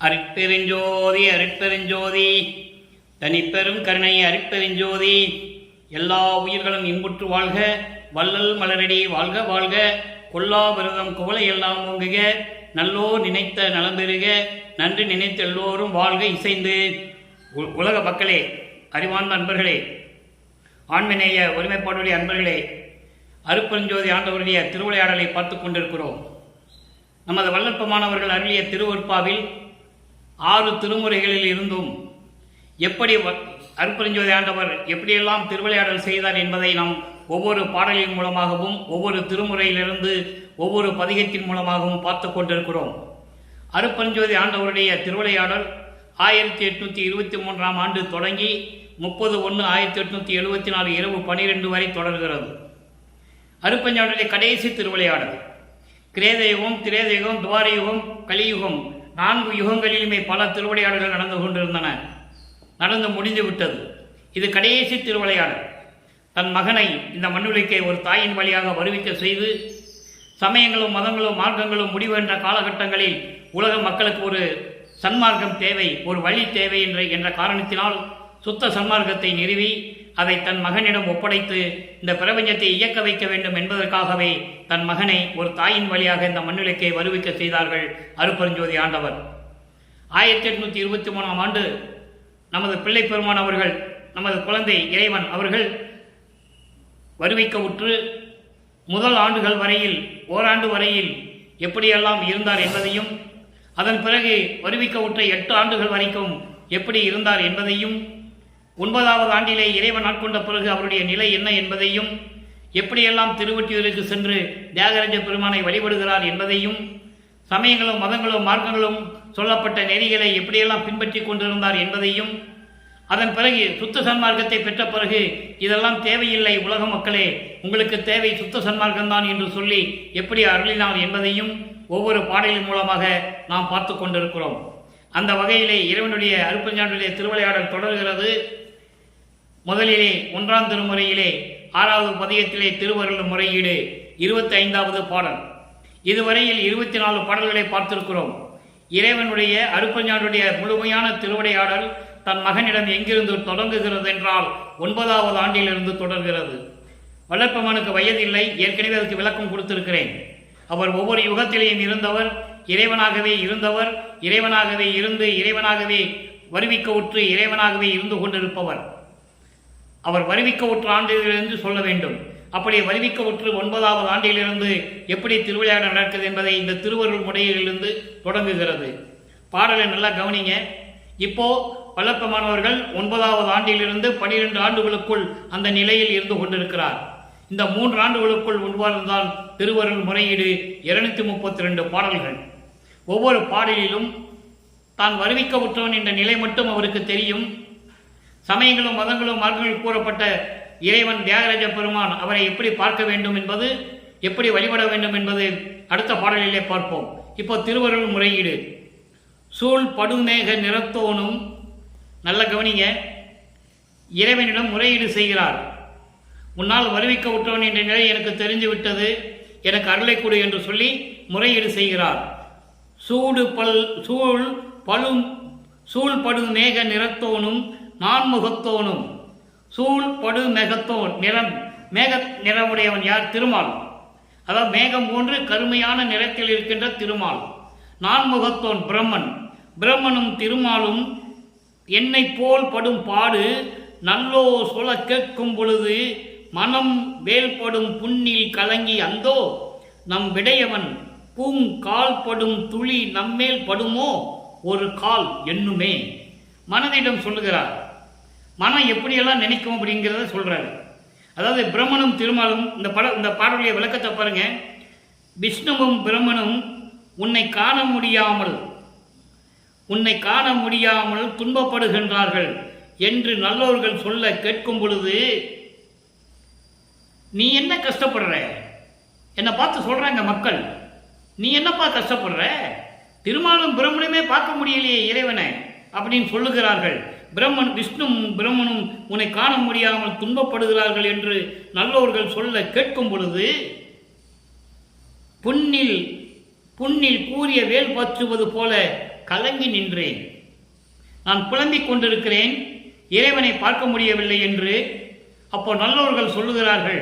அருட்பெருஞ்சோதி அருட்பெருஞ்சோதி தனிப்பெரும் கருணை அருட்பெருஞ்சோதி. எல்லா உயிர்களும் இன்புற்று வாழ்க, வள்ளல் மலரடி வாழ்க வாழ்க, கொல்லா விரதம் குவளை எல்லாம் ஓங்குக, நல்லோர் நினைத்த நலம் பெறுக, நன்றி நினைத்த எல்லோரும் வாழ்க இசைந்து. உலக மக்களே, அறிவார்ந்த அன்பர்களே, ஆண்மநேய ஒருமைப்பாடுடைய அன்பர்களே, அருட்பெருஞ்சோதி ஆண்டவருடைய திருவிளையாடலை பார்த்து கொண்டிருக்கிறோம். நமது வல்லற்பமானவர்கள் அருளிய திருவருட்பாவில் 6 திருமுறைகளில் இருந்தும் எப்படி அருட்பெருஞ்சோதி ஆண்டவர் எப்படியெல்லாம் திருவிளையாடல் செய்தார் என்பதை நாம் ஒவ்வொரு பாடலின் மூலமாகவும் ஒவ்வொரு திருமுறையிலிருந்து ஒவ்வொரு பதிகத்தின் மூலமாகவும் பார்த்து கொண்டிருக்கிறோம். அருட்பெருஞ்சோதி ஆண்டவருடைய திருவிளையாடல் 1823ஆம் ஆண்டு தொடங்கி 30/1/1874 இரவு 12 வரை தொடர்கிறது. அருட்பெருஞ்சோதியுடைய கடைசி திருவிளையாடல். கிரேதயுகம், திரேதயுகம், துவாரயுகம், கலியுகம் 4 யுகங்களிலுமே பல திருவிளையாடல்கள் நடந்து கொண்டிருந்தன. நடந்து முடிந்து விட்டது. இது கடைசி திருவிளையாடல். தன் மகனை இந்த மண்ணுலகை ஒரு தாயின் வழியாக வருவிக்க செய்து, சமயங்களும் மதங்களும் மார்க்கங்களும் முடிவு என்ற காலகட்டங்களில் உலக மக்களுக்கு ஒரு சன்மார்க்கம் தேவை, ஒரு வழி தேவை என்ற காரணத்தினால் சுத்த சன்மார்க்கத்தை நிறுவி அதை தன் மகனிடம் ஒப்படைத்து இந்த பிரபஞ்சத்தை இயக்க வைக்க வேண்டும் என்பதற்காகவே தன் மகனை ஒரு தாயின் வழியாக இந்த மண்ணுலகை வருவிக்க செய்தார்கள் அருட்பெருஞ்சோதி ஆண்டவர். 1823ஆம் ஆண்டு நமது பிள்ளை பெருமான் அவர்கள், நமது குழந்தை இறைவன் அவர்கள் வருவிக்க உற்று முதல் ஆண்டுகள் வரையில், ஓராண்டு வரையில் எப்படியெல்லாம் இருந்தார் என்பதையும், அதன் பிறகு வருவிக்க உற்ற 8 ஆண்டுகள் வரைக்கும் எப்படி இருந்தார் என்பதையும், 9வது ஆண்டிலே இறைவன் ஆட்கொண்ட பிறகு அவருடைய நிலை என்ன என்பதையும், எப்படியெல்லாம் திருவொற்றியூருக்கு சென்று தியாகராஜ பெருமானை வழிபடுகிறார் என்பதையும், சமயங்களும் மதங்களும் மார்க்கங்களும் சொல்லப்பட்ட நெறிகளை எப்படியெல்லாம் பின்பற்றி கொண்டிருந்தார் என்பதையும், அதன் பிறகு சுத்த சன்மார்க்கத்தை பெற்ற பிறகு இதெல்லாம் தேவையில்லை உலக மக்களே, உங்களுக்கு தேவை சுத்த சன்மார்க்கம்தான் என்று சொல்லி எப்படி அருளினார் என்பதையும் ஒவ்வொரு பாடலின் மூலமாக நாம் பார்த்து கொண்டிருக்கிறோம். அந்த வகையிலே இறைவனுடைய அருட்பெருஞ்சோதியுடைய திருவிளையாடல் தொடர்கிறது. முதலிலே 1ஆம் திருமுறையிலே 6வது பதிகத்திலே திருவருள் முறையீடு 25வது பாடல். இதுவரையில் 24 பாடல்களை பார்த்திருக்கிறோம். இறைவனுடைய அருட்பெருஞ்சோதியுடைய முழுமையான திருவிளையாடல் தன் மகனிடம் எங்கிருந்து தொடங்குகிறது என்றால் 9வது ஆண்டிலிருந்து தொடர்கிறது. வல்லற்பெருமானுக்கு வயதில்லை, ஏற்கனவே அதற்கு விளக்கம் கொடுத்திருக்கிறேன். அவர் ஒவ்வொரு யுகத்திலேயும் இருந்தவர், இறைவனாகவே இருந்தவர், இறைவனாகவே இருந்து இறைவனாகவே வருவிக்க உற்று இறைவனாகவே இருந்து கொண்டிருப்பவர். அவர் வருவிக்க உற்ற ஆண்டிலிருந்து சொல்ல வேண்டும். அப்படி வருவிக்க உற்று 9வது ஆண்டிலிருந்து எப்படி திருவிளையாடல் நடக்குது என்பதை இந்த திருவருள் முறையிலிருந்து தொடங்குகிறது. பாடலை நல்லா கவனிங்க. இப்போ வல்லற்பெருமானவர்கள் 9வது ஆண்டிலிருந்து 12 ஆண்டுகளுக்குள் அந்த நிலையில் இருந்து கொண்டிருக்கிறார். இந்த 3 ஆண்டுகளுக்குள் உருவானதுதான் திருவருள் முறையீடு 232 பாடல்கள். ஒவ்வொரு பாடலிலும் தான் வருவிக்க உற்றவன் என்ற நிலை மட்டும் அவருக்கு தெரியும். சமயங்களும் மதங்களும் மார்க்கங்களும் கூறப்பட்ட இறைவன் தியாகராஜ பெருமான் அவரை எப்படி பார்க்க வேண்டும் என்பது, எப்படி வழிபட வேண்டும் என்பது அடுத்த பாடலிலே பார்ப்போம். இப்போ திருவருள் முறையீடு. சூழ் படுமேக நிறத்தோனும், நல்ல கவனிங்க, இறைவனிடம் முறையீடு செய்கிறார். உன்னால் வருவிக்க உற்றவன் என்ற நிலை எனக்கு தெரிந்து விட்டது, எனக்கு அருளை கொடு என்று சொல்லி முறையீடு செய்கிறார். சூழ் படு மேக நிறத்தோனும் நான்முகத்தோனும். சூழ் படு மேகத்தோன், மேக நிறமுடையவன் யார்? திருமால். அதாவது மேகம் போன்று கருமையான நிறத்தில் இருக்கின்ற திருமால். நான்முகத்தோன் பிரம்மன். பிரம்மனும் திருமாலும் என்னை போல் படும் பாடு நல்லோ சொல்ல கேட்கும் பொழுது மனம் வேல்படும் புண்ணில் கலங்கி அந்தோ நம் விடையவன் பூங்கால் படும் துளி நம்மேல் படுமோ ஒரு கால் என்னுமே. மனதிடம் சொல்லுகிறார். மனம் எப்படியெல்லாம் நினைக்கும் அப்படிங்கிறத சொல்றாரு. அதாவது பிரம்மனும் திருமாலும், இந்த பாடலுடைய விளக்கத்தை பாருங்க. விஷ்ணுவும் பிரம்மனும் உன்னை காண முடியாமல் துன்பப்படுகின்றார்கள் என்று நல்லோர்கள் சொல்ல கேட்கும் பொழுது நீ என்ன கஷ்டப்படுற? என்னை பார்த்து சொல்றாங்க மக்கள், நீ என்னப்பா கஷ்டப்படுற? திருமாலும் பிரம்மனுமே பார்க்க முடியலையே இறைவனை அப்படின்னு சொல்லுகிறார்கள். விஷ்ணும் பிரம்மனும் உன்னை காண முடியாமல் துன்பப்படுகிறார்கள் என்று நல்லோர்கள் சொல்ல கேட்கும் பொழுது புண்ணில் கூறிய வேல் பற்றுவது போல கலங்கி நின்றேன். நான் புலம்பிக் கொண்டிருக்கிறேன், இறைவனை பார்க்க முடியவில்லை என்று. அப்போ நல்லவர்கள் சொல்லுகிறார்கள்,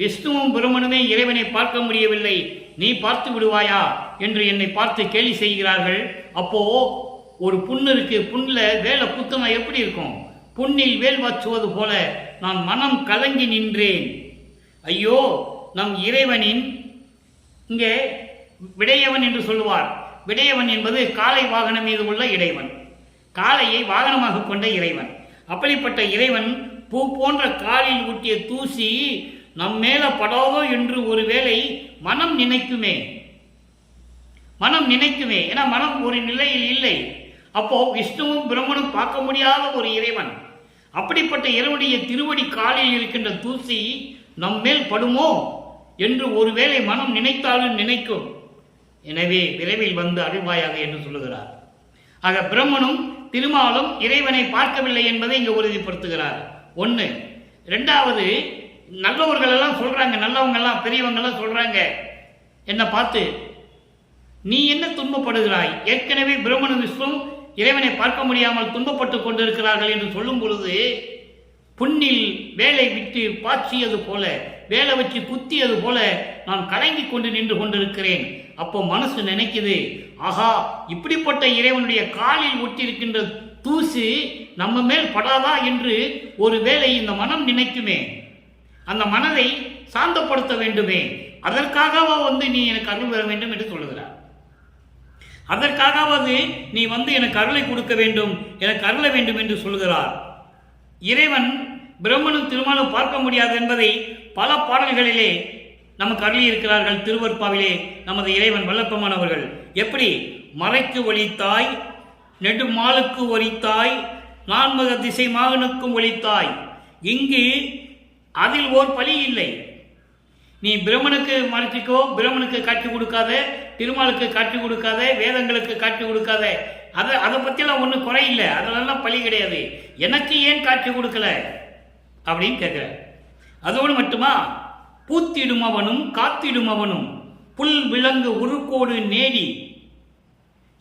விஷ்ணுவும் பிரம்மனுமே இறைவனை பார்க்க முடியவில்லை, நீ பார்த்து விடுவாயா என்று என்னை பார்த்து கேலி செய்கிறார்கள். அப்போ ஒரு புண்ணு இருக்கு, புண்ணில் வேலை குத்தமா எப்படி இருக்கும்? புண்ணில் வேல் வச்சுவது போல நான் மனம் கலங்கி நின்றேன். ஐயோ, நம் இறைவனின் இங்கே விடையவன் என்று சொல்லுவார். விடையவன் என்பது காளை வாகனம் மீது உள்ள இறைவன், காளையை வாகனமாக கொண்ட இறைவன். அப்படிப்பட்ட இறைவன் பூ போன்ற காலில் ஊட்டிய தூசி நம் மேல படாதோ என்று ஒருவேளை மனம் நினைக்குமே. ஏன்னா மனம் ஒரு நிலையில் இல்லை. அப்போ விஷ்ணுவும் பிரம்மனும் பார்க்க முடியாத ஒரு இறைவன், அப்படிப்பட்ட இறைவனுடைய திருவடி காலில் இருக்கின்ற தூசி நம் மேல் படுமோ என்று ஒருவேளை மனம் நினைத்தாலும் நினைக்கும். எனவே விரைவில் வந்து அருள்வாயாக என்று சொல்லுகிறார். ஆக பிரம்மனும் திருமாலும் இறைவனை பார்க்கவில்லை என்பதை இங்கு உறுதிப்படுத்துகிறார். ஒன்று. ரெண்டாவது, நல்லவர்கள் எல்லாம் சொல்றாங்க, நல்லவங்க எல்லாம் பெரியவங்க எல்லாம் சொல்றாங்க என்ன பார்த்து, நீ என்ன துன்பப்படுகிறாய்? ஏற்கனவே பிரம்மனும் விஷ்ணு இறைவனை பார்க்க முடியாமல் துன்பப்பட்டு கொண்டிருக்கிறார்கள் என்று சொல்லும் பொழுது, புண்ணில் வேலை விட்டு பாய்ச்சியது போல, வேலை வச்சு குத்தியது போல நான் கலங்கி கொண்டு நின்று கொண்டிருக்கிறேன். அப்போ மனசு நினைக்குது, ஆஹா, இப்படிப்பட்ட இறைவனுடைய காலில் ஒட்டியிருக்கின்ற தூசு நம்ம மேல் படாதா என்று ஒரு வேளை இந்த மனம் நினைக்குமே. அந்த மனதை சாந்தப்படுத்த வேண்டுமே, அதற்காகவா வந்து நீ எனக்கு அருள் பெற வேண்டும் என்று சொல்லுகிறார். அதற்காகவாது நீ வந்து எனக்கு அருளை கொடுக்க வேண்டும், எனக்கு அருள வேண்டும் என்று சொல்கிறார். இறைவன் பிரம்மனும் திருமாலும் பார்க்க முடியாது என்பதை பல பாடல்களிலே நமக்கு அருளியிருக்கிறார்கள். திருவற்பாவிலே நமது இறைவன் வல்லப்பமானவர்கள் எப்படி மறைக்கு ஒளித்தாய், நெடுமாலுக்கு ஒளித்தாய், நான்முக திசை மாகனுக்கும் ஒளித்தாய். இங்கு அதில் ஓர் பலி இல்லை. நீ பிரம்மனுக்கு மறைச்சிக்கோ, பிரம்மனுக்கு காட்சி கொடுக்காத, திருமாலுக்கு காட்சி கொடுக்காத, வேதங்களுக்கு காட்சி கொடுக்காத, அதை பற்றியெல்லாம் ஒன்றும் குறை இல்லை, அதெல்லாம் பலி கிடையாது. எனக்கு ஏன் காட்சி கொடுக்கல அப்படின்னு கேட்குற. அதோடு மட்டுமா, பூத்திடும் அவனும் காத்திடும் அவனும் புல் விலங்கு உருக்கோடு நேடி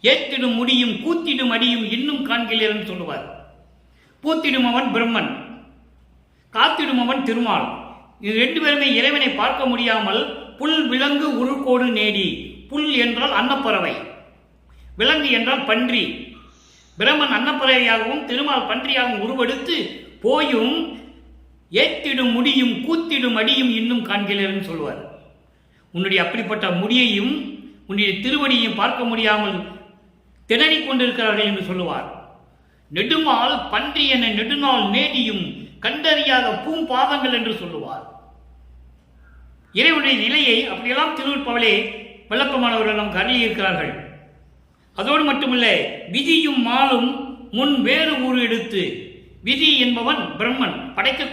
ஏத்திடும் முடியும் கூத்திடும் அடியும் இன்னும் காண்கிறேன் சொல்லுவார். பூத்திடும் அவன் பிரம்மன், காத்திடும் அவன் திருமால். இது ரெண்டு பேருமே இறைவனை பார்க்க முடியாமல் புல் விலங்கு உருக்கோடு நேடி. புல் என்றால் அன்னப்பறவை, விலங்கு என்றால் பன்றி. பிரம்மன் அன்னப்பறவையாகவும் திருமால் பன்றியாகவும் உருவெடுத்து போயும் ஏத்திடும் முடியும் கூத்திடும் அடியும் இன்னும் காண்கிறேன் சொல்வார். உன்னுடைய அப்படிப்பட்ட முடியையும் உன்னுடைய திருவடியையும் பார்க்க முடியாமல் திணறிக் கொண்டிருக்கிறார்கள் என்று சொல்லுவார். நெடுமால் பன்றி என நெடுநாள் நேடியும் கண்டறியாத பூம்பாதங்கள் என்று சொல்லுவார். இறைவனுடைய நிலையை அப்படியெல்லாம் திருவற்பாவிலே வல்லப்பமானவர்கள் நமக்கு அருளியிருக்கிறார்கள். அதோடு மட்டுமல்ல, விதியும் மாலும் முன் வேறு ஊர் எடுத்து. விதி என்பவன் பிரம்மன்,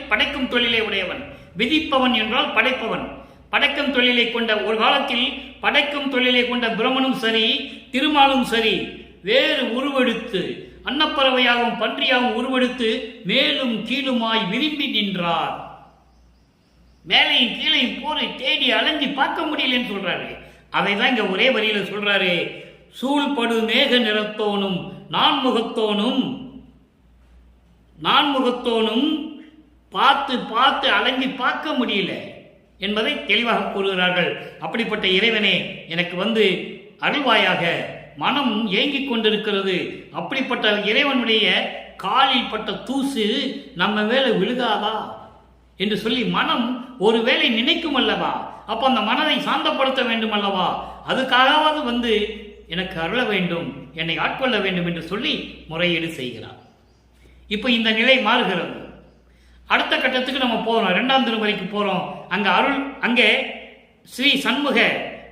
படைக்கும் தொழிலை உடையவன். விதிப்பவன் என்றால் படைப்பவன். படைக்கும் தொழிலை கொண்ட ஒரு காலத்தில் படைக்கும் தொழிலை கொண்ட பிரம்மனும் சரி, திருமாலும் சரி, வேறு உருவெடுத்து அன்னப்பறவையாகவும் பன்றியாகவும் உருவெடுத்து மேலும் கீழுமாய் விரும்பி நின்றார். மேலையும் கீழையும் போரை தேடி அலைஞ்சி பார்க்க முடியலன்னு சொல்றாரு. அதை தான் இங்க ஒரே வரியில சொல்றாரு. சூழ்படு மேக நிறத்தோனும் நான்முகத்தோனும் பார்த்து பார்த்து அலைஞ்சி பார்க்க முடியல என்பதை தெளிவாக கூறுகிறார்கள். அப்படிப்பட்ட இறைவனே, எனக்கு வந்து அருள்வாயாக, மனம் ஏங்கிக் கொண்டிருக்கிறது. அப்படிப்பட்ட இறைவனுடைய காலில் பட்ட தூசு நம்ம மேல விழுகாதா என்று சொல்லி மனம் ஒருவேளை நினைக்கும் அல்லவா? அப்போ அந்த மனதை சாந்தப்படுத்த வேண்டும் அல்லவா? அதுக்காகவாவது வந்து எனக்கு அருள வேண்டும், என்னை ஆட்கொள்ள வேண்டும் என்று சொல்லி முறையீடு செய்கிறார். இப்போ இந்த நிலை மாறுகிறது. அடுத்த கட்டத்துக்கு நம்ம போறோம், 2ஆம் திருமுறைக்கு போறோம். அங்கே ஸ்ரீ சண்முக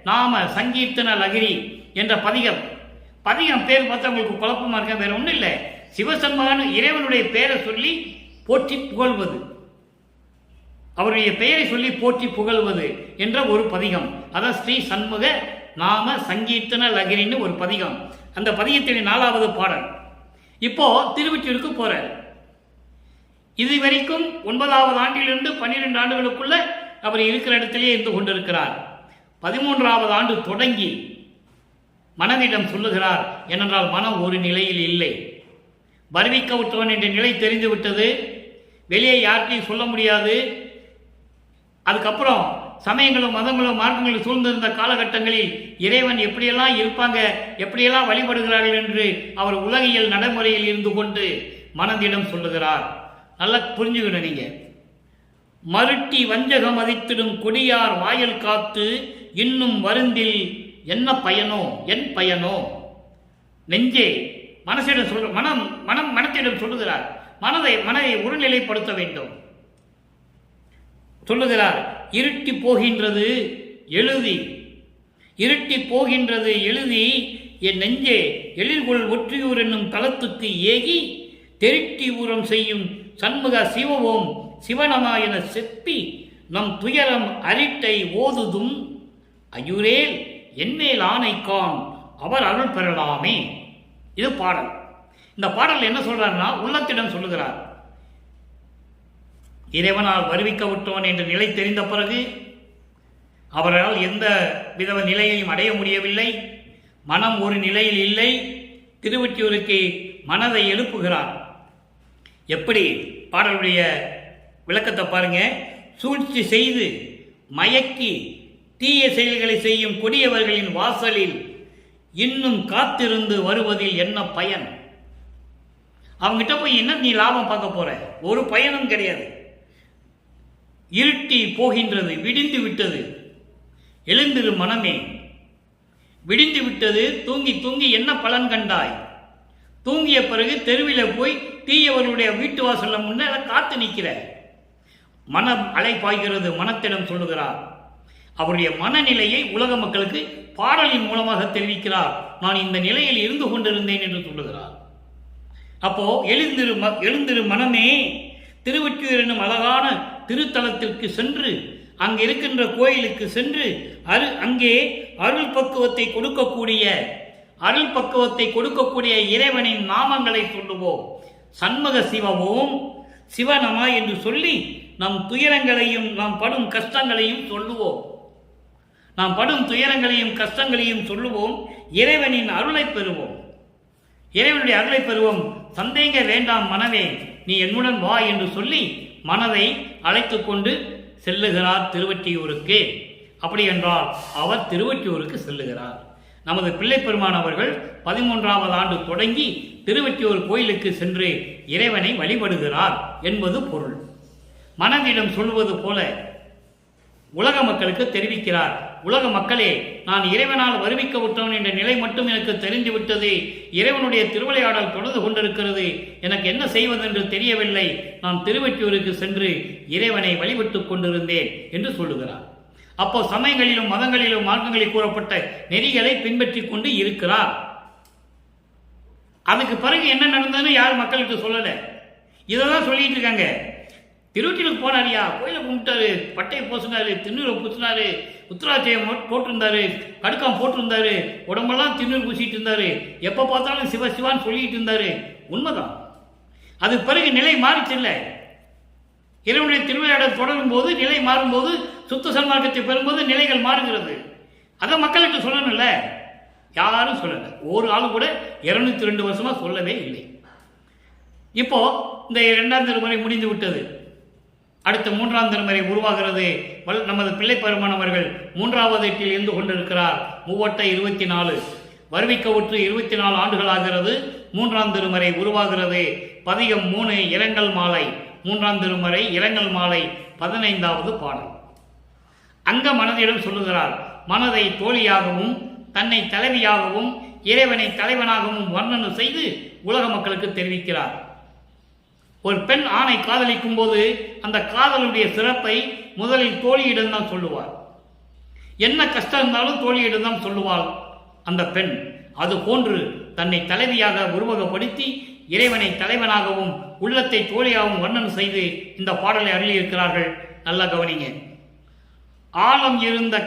நாம சங்கீர்த்தன லகிரி என்ற பதிகம் பேர் பார்த்தா உங்களுக்கு குழப்பமா இருக்க, வேற ஒன்றும் இல்லை. சிவசண்முகன் இறைவனுடைய பெயரை சொல்லி போற்றி புகழ்வது, அவருடைய பெயரை சொல்லி போற்றி புகழ்வது என்ற ஒரு பதிகம். அதான் ஸ்ரீ சண்முக நாம சங்கீர்த்தன லகிரின்னு ஒரு பதிகம். அந்த பதிகத்தின் 4வது பாடல். இப்போ திருவொற்றியூருக்கு போற. இதுவரைக்கும் 9வது ஆண்டிலிருந்து 12 ஆண்டுகளுக்குள்ள அவர் இருக்கிற இடத்திலேயே இருந்து கொண்டிருக்கிறார். 13வது ஆண்டு தொடங்கி மனதிடம் சொல்லுகிறார். ஏனென்றால் மனம் ஒரு நிலையில் இல்லை. வருவிக்க விட்டவன் என்ற நிலை தெரிந்துவிட்டது. வெளியே யார்கிட்டையும் சொல்ல முடியாது. அதுக்கப்புறம் சமயங்களும் மதங்களும் மார்க்கங்களும் சூழ்ந்திருந்த காலகட்டங்களில் இறைவன் எப்படியெல்லாம் இருப்பாங்க, எப்படியெல்லாம் வழிபடுகிறார்கள் என்று அவர் உலகியல் நடைமுறையில் இருந்து கொண்டு மனதிடம் சொல்லுகிறார். நல்லா புரிஞ்சுக்கணும் நீங்க. மருட்டி வஞ்சகம் மதித்திடும் கொடியார் வாயில் காத்து இன்னும் வருந்தில் என்ன பயனோ, என் பயனோ. நெஞ்சே, மனசிடம் சொல்ற மனத்திடம் சொல்லுகிறார். மனதை ஒருநிலைப்படுத்த வேண்டும். சொல்லுகிறார், இருட்டி போகின்றது எழுதி, இருட்டி போகின்றது எழுதி என் நெஞ்சே எழில்கொள் ஒற்றியூர் என்னும் தலத்துக்கு ஏகி தெருட்டி ஊரம் செய்யும் சண்முக சிவவோம் சிவனமா என செப்பி நம் துயரம் அரிட்டை ஓதுதும் ஐயுரேல் என்மேல் ஆணைக்கான் அவர் அருள் பெறலாமே. இது பாடல். இந்த பாடல் என்ன சொல்றாருன்னா, உள்ளத்திடம் சொல்லுகிறார். இறைவனால் வருவிக்க விட்டவன் என்ற நிலை தெரிந்த பிறகு அவரால் எந்த வித நிலையையும் அடைய முடியவில்லை. மனம் ஒரு நிலையில் இல்லை. திருவொற்றியூருக்கு மனதை எழுப்புகிறார். எப்படி? பாடலுடைய விளக்கத்தை பாருங்க. சூழ்ச்சி செய்து மயக்கி தீய செயல்களை செய்யும் கொடியவர்களின் வாசலில் இன்னும் காத்திருந்து வருவதில் என்ன பயன்? அவங்ககிட்ட போய் என்ன நீ லாபம் பார்க்க போற? ஒரு பயனும் கிடையாது. இருட்டி போகின்றது, விடிந்து விட்டது. எழுந்திரு மனமே, விடிந்து விட்டது. தூங்கி தூங்கி என்ன பலன் கண்டாய்? தூங்கிய பிறகு தெருவில் போய் தீயவர்களுடைய வீட்டு வாசல்ல முன்ன காத்து நிற்கிற. மனம் அலைப்பாய்கிறது. மனத்திடம் சொல்லுகிறார். அவருடைய மனநிலையை உலக மக்களுக்கு பாடலின் மூலமாக தெரிவிக்கிறார். நான் இந்த நிலையில் இருந்து கொண்டிருந்தேன் என்று சொல்லுகிறார். அப்போ எழுந்திரு மனமே, திருவொற்றியூர் என்னும் அழகான திருத்தலத்திற்கு சென்று, அங்கே இருக்கின்ற கோயிலுக்கு சென்று அங்கே அருள் பக்குவத்தை கொடுக்கக்கூடிய இறைவனின் நாமங்களை சொல்லுவோம். சண்முக சிவவோம் சிவனமா என்று சொல்லி நம் துயரங்களையும் நாம் படும் கஷ்டங்களையும் சொல்லுவோம். நாம் படும் துயரங்களையும் கஷ்டங்களையும் சொல்லுவோம். இறைவனின் அருளை பெறுவோம். இறைவனுடைய அருளை பெறுவோம். சந்தேக வேண்டாம் மனமே, நீ என்னுடன் வா என்று சொல்லி மனதை அழைத்து கொண்டு செல்லுகிறார் திருவொற்றியூருக்கு. அப்படி என்றால் அவர் திருவொற்றியூருக்கு செல்லுகிறார். நமது பிள்ளை பெருமான் அவர்கள் 13வது ஆண்டு தொடங்கி திருவொற்றியூர் கோயிலுக்கு சென்று இறைவனை வழிபடுகிறார் என்பது பொருள். மனதிடம் சொல்வது போல உலக மக்களுக்கு தெரிவிக்கிறார். உலக மக்களே, நான் இறைவனால் வருவிக்க விட்டவன் என்ற நிலை மட்டும் எனக்கு தெரிந்து விட்டது. இறைவனுடைய திருவிளையாடல் தொடர்ந்து கொண்டிருக்கிறது. எனக்கு என்ன செய்வதென்று தெரியவில்லை. நான் திருவொற்றியூருக்கு சென்று இறைவனை வழிபட்டுக் கொண்டிருந்தேன் என்று சொல்லுகிறார். அப்போ சமயங்களிலும் மதங்களிலும் மார்க்கங்களில் கூறப்பட்ட நெறிகளை பின்பற்றி கொண்டு இருக்கிறார். அதுக்கு பிறகு என்ன நடந்ததுன்னு யார் மக்களுக்கு சொல்லல. இதைதான் சொல்லிட்டு இருக்காங்க. திருவொற்றியூருக்கு போனாரியா, கோயிலை கும்பிட்டாரு, பட்டையை பூசினாரு, திண்ணூரை பூசினாரு, உத்தராட்சியம் போட்டிருந்தாரு, கடுக்காம் போட்டிருந்தாரு, உடம்பெல்லாம் திண்ணூர் பூசிட்டு இருந்தாரு, எப்போ பார்த்தாலும் சிவ சிவான்னு சொல்லிட்டு இருந்தாரு. உண்மைதான். அது பிறகு நிலை மாறிச்சு இல்லை. இறைவனுடைய திருவிளையாடல் தொடரும் போது நிலை மாறும்போது, சுத்த சன்மார்க்கத்தை பெறும்போது நிலைகள் மாறுகிறது. அதை மக்களுக்கு சொல்லணும்ல. யாரும் சொல்லலை. ஒரு ஆள் கூட 202 வருஷமா சொல்லவே இல்லை. இப்போ இந்த 2ஆம் திருமுறை முடிந்து விட்டது. அடுத்த 3ஆம் திருமுறை உருவாகிறது. நமது பிள்ளை பெருமான் அவர்கள் 3வது எட்டில் இருந்து கொண்டிருக்கிறார். 3 வருவிக்க உற்று 24 ஆண்டுகள் ஆகிறது. 3ஆம் திருமுறை உருவாகிறது. பதிகம் 3 இரங்கல் மாலை. 3ஆம் திருமுறை இரங்கல் மாலை 15வது பாடல். அங்க மனதிடம் சொல்லுகிறார். மனதை தோழியாகவும் தன்னை தலைவியாகவும் இறைவனை தலைவனாகவும் வர்ணனை செய்து உலக மக்களுக்கு தெரிவிக்கிறார். ஒரு பெண் ஆணை காதலிக்கும் போது அந்த காதலுடைய சிறப்பை முதலில் தோழியிடம் தான் சொல்லுவார். என்ன கஷ்டம் இருந்தாலும் தோழியிடம் தான் சொல்லுவாள் அந்த பெண். அது போன்று தன்னை தலைவியாக உருவகப்படுத்தி இறைவனை தலைவனாகவும் உள்ளத்தை தோழியாகவும் வர்ணனை செய்து இந்த பாடலை அருளியிருக்கிறார்கள். நல்லா கவனிங்க. ஆழம் இருந்த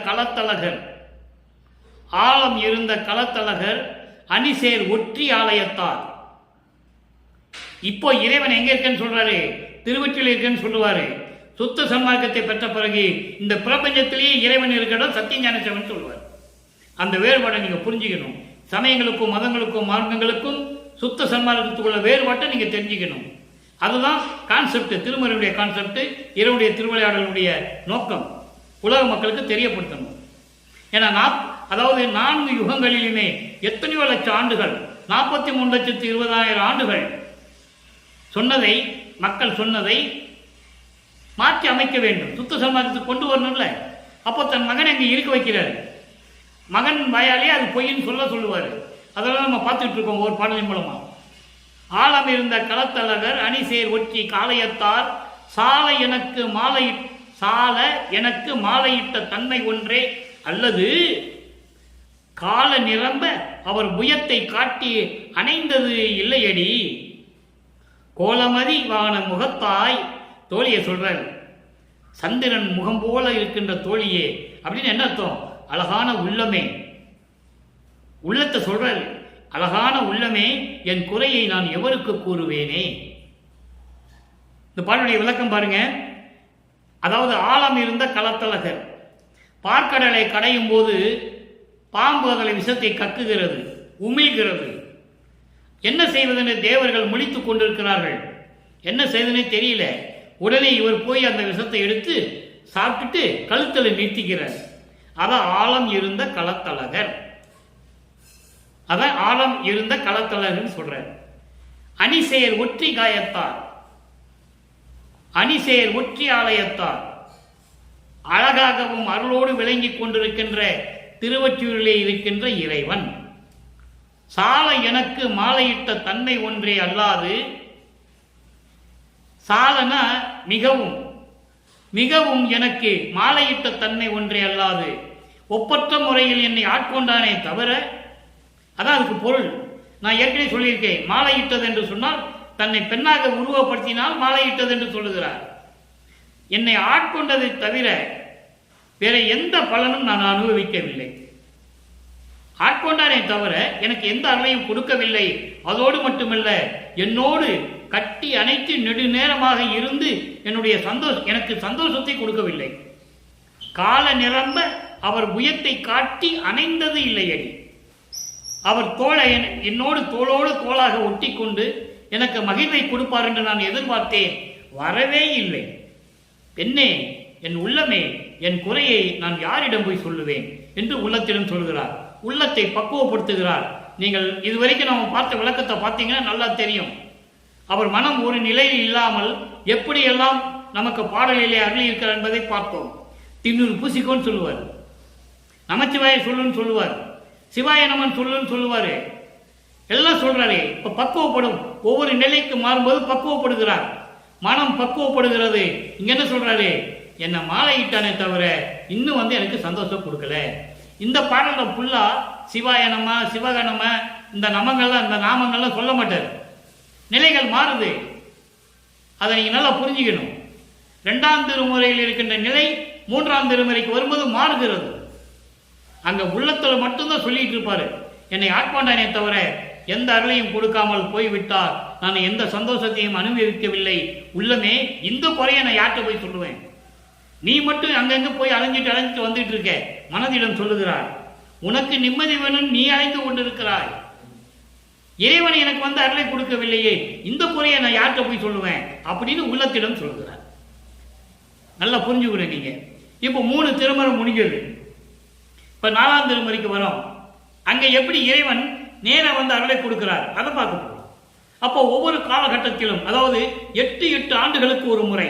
களத்தழகர் அணிசேர் ஒற்றி ஆலயத்தார். இப்போ இறைவன் எங்க இருக்கேன்னு சொல்றாரு? திருவொற்றியூர் இருக்கேன்னு சொல்லுவாரு. சுத்த சன்மார்க்கத்தை பெற்ற பிறகு இந்த பிரபஞ்சத்திலேயே இறைவன் இருக்கணும் சத்தியஞான சிவன் சொல்லுவார். அந்த வேறுபாடை நீங்க புரிஞ்சுக்கணும். சமயங்களுக்கும் மதங்களுக்கும் மார்க்கங்களுக்கும் சுத்த சன்மார்க்கத்துக்குள்ள வேறுபாட்டை நீங்கள் தெரிஞ்சுக்கணும். அதுதான் கான்செப்ட், திருமறையுடைய கான்செப்ட், இரவுடைய திருவிளையாடலுடைய நோக்கம் உலக மக்களுக்கு தெரியப்படுத்தணும். ஏன்னா அதாவது 4 யுகங்களிலுமே எத்தனையோ லட்சம் ஆண்டுகள், 43,20,000 ஆண்டுகள் சொன்னதை, மக்கள் சொன்னதை மாற்றி அமைக்க வேண்டும், சுத்த சன்மார்க்கத்துக்கு கொண்டு வரணும்ல. அப்போ தன் மகனை அங்கே இருக்க வைக்கிறார். மகன் வாயாலே அது பொய்ன்னு சொல்லுவார். அதெல்லாம் நம்ம பார்த்துட்டு இருக்கோம் ஒரு பாடலின் மூலமா. ஆழம் இருந்த களத்தழகர் அணிசேர் ஒற்றி காளையத்தார் சால எனக்கு மாலையிட்ட தன்மை ஒன்றே அல்லது கால நிரம்ப அவர் புயத்தை காட்டி அணைந்தது இல்லையடி. கோலமதி வான முகத்தாய் தோழியை சொல்றார். சந்திரன் முகம் போல இருக்கின்ற தோழியே அப்படின்னு என்ன அர்த்தம்? அழகான உள்ளமே, உள்ளத்தை சொல்றார். அழகான உள்ளமே, என் குறையை நான் எவருக்கு கூறுவேனே. இந்த பாடலுடைய விளக்கம் பாருங்க. அதாவது ஆழம் இருந்த களத்தழகர், பார்க்கடலை கடையும் போது பாம்பு அதனை விஷத்தை கக்குகிறது, உமிழ்கிறது. என்ன செய்வதென்று தேவர்கள் முழித்துக் கொண்டிருக்கிறார்கள். என்ன செய்வதனே தெரியல. உடனே இவர் போய் அந்த விஷத்தை எடுத்து சாப்பிட்டுட்டு கழுத்தலை நிறுத்திக்கிறார். அதான் ஆழம் இருந்த களத்தழகர். அதான் ஆழம் இருந்த களத்தழகர் சொல்றார். அணிசேர் ஒற்றி காயத்தார், அணிசேர் ஒற்றி ஆலயத்தார், அழகாகவும் அருளோடு விளங்கிக் கொண்டிருக்கின்ற திருவொற்றியூரிலே இருக்கின்ற இறைவன். சால எனக்கு மாலையிட்ட தன்மை ஒன்றே அல்லாது, சாலனா மிகவும், மிகவும் எனக்கு மாலையிட்ட தன்மை ஒன்றே அல்லாது, ஒப்பற்ற முறையில் என்னை ஆட்கொண்டானே தவிர, அதான் அதுக்கு பொருள். நான் ஏற்கனவே சொல்லியிருக்கேன், மாலையிட்டது என்று சொன்னால் தன்னை பெண்ணாக உருவப்படுத்தினால் மாலையிட்டது என்று சொல்லுகிறார். என்னை ஆட்கொண்டதை தவிர வேற எந்த பலனும் நான் அனுபவிக்கவில்லை. ஆட்கொண்டானே தவிர எனக்கு எந்த அருளையும் கொடுக்கவில்லை. அதோடு மட்டுமல்ல, என்னோடு கட்டி அணைத்து நெடுநேரமாக இருந்து என்னுடைய எனக்கு சந்தோஷத்தை கொடுக்கவில்லை. கால நிரம்ப அவர் புயத்தை காட்டி அணைந்தது இல்லையடி. அவர் தோளை என்னோடு தோளோடு தோளாக ஒட்டி கொண்டு எனக்கு மகிழ்வை கொடுப்பார் என்று நான் எதிர்பார்த்தேன், வரவே இல்லை. பெண்ணே, என் உள்ளமே, என் குறையை நான் யாரிடம் போய் சொல்லுவேன் என்று உள்ளத்திடம் சொல்கிறார். உள்ளத்தை பக்குவப்படுத்துகிறார். நீங்கள் இதுவரைக்கும் நம்ம பார்த்த விளக்கத்தை பார்த்தீங்கன்னா நல்லா தெரியும். அவர் மனம் ஒரு நிலையில் இல்லாமல் எப்படியெல்லாம் நமக்கு பாடலிலே அருளி இருக்கிறார் என்பதை பார்த்தோம். திண்ணூறு பூசிக்கோன்னு சொல்லுவார், நமச்சிவாய சொல்லுன்னு சொல்லுவார், சிவாய நமன் சொல்லுன்னு சொல்லுவாரு, எல்லாம் சொல்றாரு. இப்ப பக்குவப்படும், ஒவ்வொரு நிலைக்கு மாறும்போது பக்குவப்படுகிறார். மனம் பக்குவப்படுகிறது. இங்க என்ன சொல்றாரு? என்ன மாலையிட்டானே தவிர இன்னும் எனக்கு சந்தோஷம் கொடுக்கல. இந்த பாடல ஃபுல்லா சிவாய நம சிவகணம இந்த நமங்கள்லாம், இந்த நாமங்கள்லாம் சொல்ல மாட்டார். நிலைகள் மாறுது. அதை நீங்க நல்லா புரிஞ்சுக்கணும். 2ஆம் திருமுறையில் இருக்கின்ற நிலை 3ஆம் திருமுறைக்கு வரும்போது மாறுகிறது. அங்க உள்ளத்துல மட்டும்தான் சொல்லிட்டு இருப்பாரு, என்னை ஆட்கொண்டானே தவிர எந்த அருளையும் கொடுக்காமல் போய்விட்டார், நான் எந்த சந்தோஷத்தையும் அனுபவிக்கவில்லை. உள்ளமே, இந்த குறைய நான் யார்கிட்ட போய் சொல்லுவேன்? நீ மட்டும் அங்கங்க போய் அலைஞ்சிட்டு வந்துட்டு இருக்க. மனதிடம் சொல்லுகிறார், உனக்கு நிம்மதி வேணும், நீ அலைந்து கொண்டிருக்கிறாய். இறைவன் எனக்கு அருளை கொடுக்கவில்லையே, இந்த குறையை நான் யார்கிட்ட போய் சொல்லுவேன் அப்படின்னு உள்ளத்திடம் சொல்லுகிறார். நல்லா புரிஞ்சுக்கணும் நீங்க. இப்போ 3 திருமுறை முடிஞ்சது. இப்ப 4ஆம் திருமுறைக்கு வரோம். அங்க எப்படி இறைவன் நேர அருளை கொடுக்கிறார் அதை பார்க்க போறோம். அப்போ ஒவ்வொரு காலகட்டத்திலும், அதாவது 8 ஆண்டுகளுக்கு ஒரு முறை,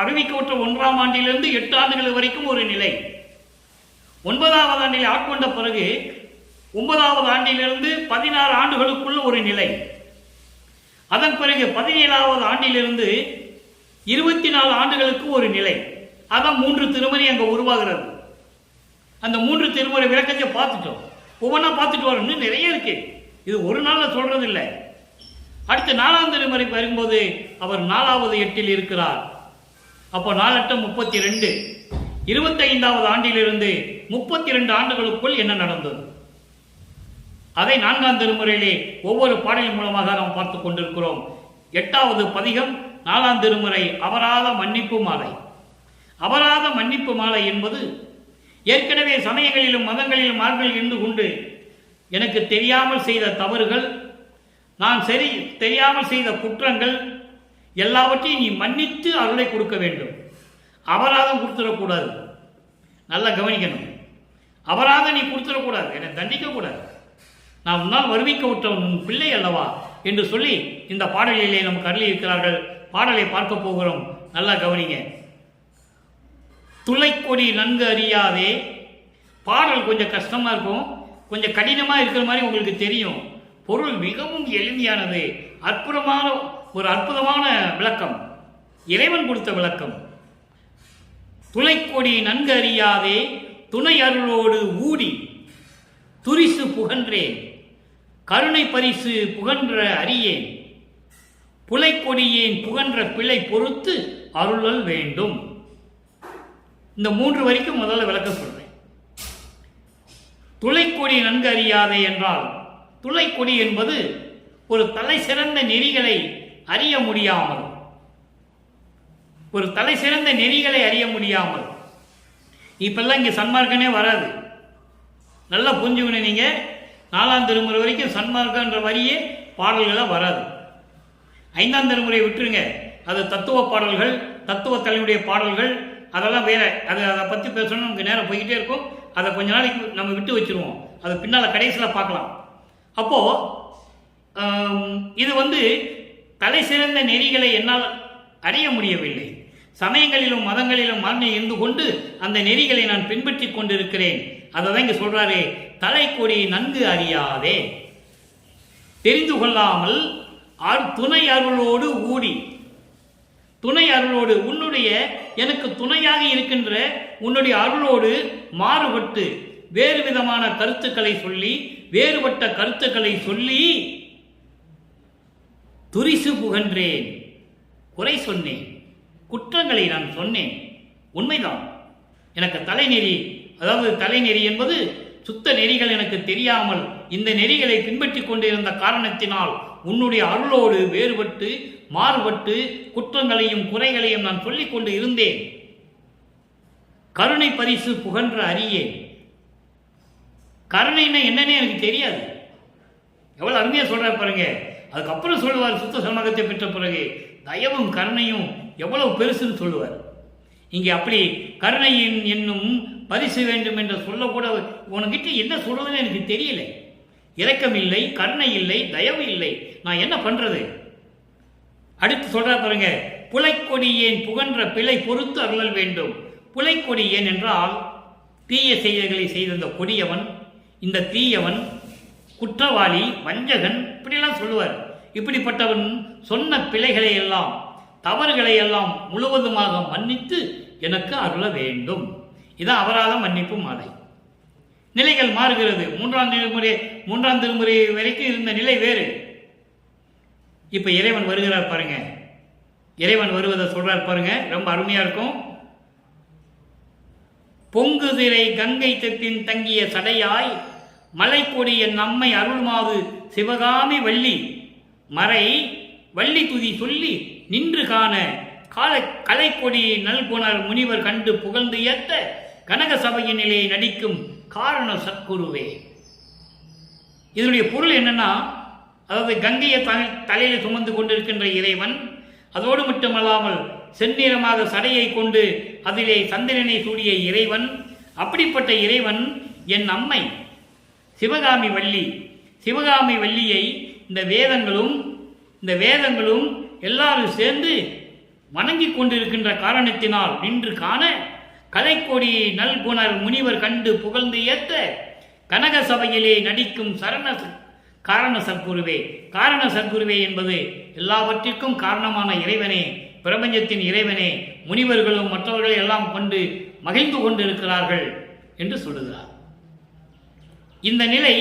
அறிவிக்கப்பட்ட 1ஆம் ஆண்டிலிருந்து 8 ஆண்டுகள் வரைக்கும் ஒரு நிலை. 9ஆவது ஆண்டில் ஆட்கொண்ட பிறகு 9ஆவது ஆண்டிலிருந்து 16 ஆண்டுகளுக்குள்ள ஒரு நிலை. அதன் பிறகு 17ஆவது ஆண்டிலிருந்து 24 ஆண்டுகளுக்கு ஒரு நிலை. அதான் 3 திருமுறை அங்க உருவாகிறது. அந்த 3 திருமுறை விளக்கத்தை பார்த்துட்டோம். ஒவ்வொன்றா பார்த்துட்டு வரோம். இன்னும் நிறைய இருக்கு. இது ஒரு நாள்ல சொல்றது இல்லை. அடுத்து 4ஆம் திருமுறை வரும்போது அவர் 4வது 8 இருக்கிறார். அப்போ 4 8 32. 25வது ஆண்டிலிருந்து 32 ஆண்டுகளுக்குள் என்ன நடந்தது அதை 4ஆம் திருமுறையிலே ஒவ்வொரு பாடலின் மூலமாக நாம் பார்த்து கொண்டிருக்கிறோம். 8வது பதிகம் 4ஆம் திருமுறை அபராத மன்னிப்பு மாலை. அபராத மன்னிப்பு மாலை என்பது ஏற்கனவே சமயங்களிலும் மதங்களிலும் மார்பில் இருந்து கொண்டு எனக்கு தெரியாமல் செய்த தவறுகள், நான் தெரியாமல் செய்த குற்றங்கள் எல்லாவற்றையும் நீ மன்னித்து அருளை கொடுக்க வேண்டும். அபராதம் கொடுத்துடக்கூடாது. நல்லா கவனிக்கணும். அபராதம் நீ கொடுத்துடக்கூடாது, என்னை தண்டிக்கக்கூடாது. நான் உன்னால் வருவிக்க விட்ட உன் பிள்ளை அல்லவா என்று சொல்லி இந்த பாடலிலே நமக்கு அருளி இருக்கிறார்கள். பாடலை பார்க்க போகிறோம். நல்லா கவனிங்க. துளைக்கொடி நன்கு அறியாதே. பாடல் கொஞ்சம் கஷ்டமா இருக்கும், கொஞ்சம் கடினமா இருக்கிற மாதிரி உங்களுக்கு தெரியும். பொருள் மிகவும் எளிமையானது. அற்புதமான விளக்கம், இறைவன் கொடுத்த விளக்கம். துளைக்கொடி நன்கு அறியாதே துணை அருளோடு ஊடி துரிசு புகன்றேன் கருணை பரிசு புகன்ற அறியேன் புலைக்கொடியேன் புகன்ற பிழை பொறுத்து அருளல் வேண்டும். இந்த 3 வரைக்கும் முதல்ல விளக்க சொல்றேன். துளைக்கொடி நன்கு அறியாதே என்றால், துளைக்கொடி என்பது ஒரு தலை சிறந்த நெறிகளை அறிய முடியாமல், இப்பெல்லாம் இங்கே சன்மார்க்கனே வராது. நல்லா புரிஞ்சுக்கணும். நீங்க 4ஆம் திருமுறை வரைக்கும் சன்மார்க்கன்ற வரியே பாடல்களாக வராது. 5ஆம் திருமுறை விட்டுருங்க, அது தத்துவ பாடல்கள், தத்துவ தலைவனுடைய பாடல்கள், அதெல்லாம் வேற. அதை பற்றி பேசணும், நமக்கு நேரம் போய்கிட்டே இருக்கும். அதை கொஞ்ச நாளைக்கு நம்ம விட்டு வச்சிருவோம், அது பின்னால் கடைசியில் பார்க்கலாம். அப்போ இது தலை சிறந்த நெறிகளை என்னால் அறிய முடியவில்லை. சமயங்களிலும் மதங்களிலும் மரணி இருந்து கொண்டு அந்த நெறிகளை நான் பின்பற்றி கொண்டிருக்கிறேன். அதை தான் இங்கே சொல்றாரு. தலைக்கொடி நன்கு அறியாதே, தெரிந்து கொள்ளாமல் துணை அருளோடு ஊடி, துணை அருளோடு உன்னுடைய எனக்கு துணையாக இருக்கின்ற உன்னுடைய அருளோடு மாறுபட்டு வேறு விதமான கருத்துக்களை சொல்லி, வேறுபட்ட கருத்துக்களை சொல்லி துரிசு புகன்றேன், குறை சொன்னேன், குற்றங்களை நான் சொன்னேன். உண்மைதான். எனக்கு தலைநெறி, அதாவது தலைநெறி என்பது சுத்த நெறிகள் எனக்கு தெரியாமல் இந்த நெறிகளை பின்பற்றி கொண்டிருந்த காரணத்தினால் உன்னுடைய அருளோடு வேறுபட்டு மாறுபட்டு குற்றங்களையும் குறைகளையும் நான் சொல்லிக் கொண்டு இருந்தேன். கருணை பரிசு புகன்ற அறியேன். கருணைன்னா என்னன்னே எனக்கு தெரியாது. எவ்வளவு அருமையா சொல்ற பாருங்க. அதுக்கப்புறம் சொல்லுவார், சுத்த சமூகத்தை பெற்ற பிறகு தயவும் கருணையும் எவ்வளவு பெருசுன்னு சொல்லுவார். இங்கே அப்படி கருணையின் என்னும் பரிசு வேண்டும் என்று சொல்லக்கூட உனக்கிட்ட என்ன சொல்றதுன்னு எனக்கு தெரியல. இரக்கம் இல்லை, கருணை இல்லை, தயவு இல்லை, நான் என்ன பண்றது? அடுத்து சொல்ற பாருங்க, புலைக்கொடியேன் புகன்ற பிழை பொறுத்து அருளல் வேண்டும். புலைக்கொடி ஏன் என்றால் தீய செயல்களை செய்த இந்த கொடியவன், இந்த தீயவன், குற்றவாளி, வஞ்சகன், இப்படியெல்லாம் சொல்லுவார். இப்படிப்பட்டவன் சொன்ன பிழைகளை எல்லாம், தவறுகளை எல்லாம் முழுவதுமாக மன்னித்து எனக்கு அருள வேண்டும். இதான் அபராத மன்னிப்பு மாலை. நிலைகள் மாறுகிறது. 3ஆம் திருமுறை வரைக்கும் இருந்த நிலை வேறு. இப்ப இறைவன் வருகிறார் பாருங்க. இறைவன் வருவதை சொல்றார் பாருங்க, ரொம்ப அருமையா இருக்கும். பொங்குதிரை கங்கை தெப்பின் தங்கிய சடையாய் மலைக்கொடி என் அம்மை அருள்மாவு சிவகாமி வள்ளி மறை வள்ளி துதி சொல்லி நின்று காண கலைக்கொடி நல்குணர் முனிவர் கண்டு புகழ்ந்து ஏத்த கனக சபையினிலே நடிக்கும் காரண சத்குருவே. இதனுடைய பொருள் என்னன்னா, அதாவது கங்கையை தலையில சுமந்து கொண்டிருக்கின்ற இறைவன், அதோடு மட்டுமல்லாமல் செந்நிறமாக சடையை கொண்டு அதிலே சந்திரனை சூடிய இறைவன், அப்படிப்பட்ட இறைவன் என் அம்மை சிவகாமி வள்ளி. சிவகாமி வள்ளியை இந்த வேதங்களும் எல்லாரும் சேர்ந்து வணங்கி கொண்டிருக்கின்ற காரணத்தினால் நின்று காண கலைக்கொடி நல்குணர் முனிவர் கண்டு புகழ்ந்து ஏத்த கனக சபையிலே நடிக்கும் காரண சத்குருவே. காரண சத்குருவே என்பது எல்லாவற்றிற்கும் காரணமான இறைவனே, பிரபஞ்சத்தின் இறைவனே, முனிவர்களும் மற்றவர்களை எல்லாம் கொண்டு மகிழ்ந்து கொண்டிருக்கிறார்கள் என்று சொல்லுகிறார். இந்த நிலை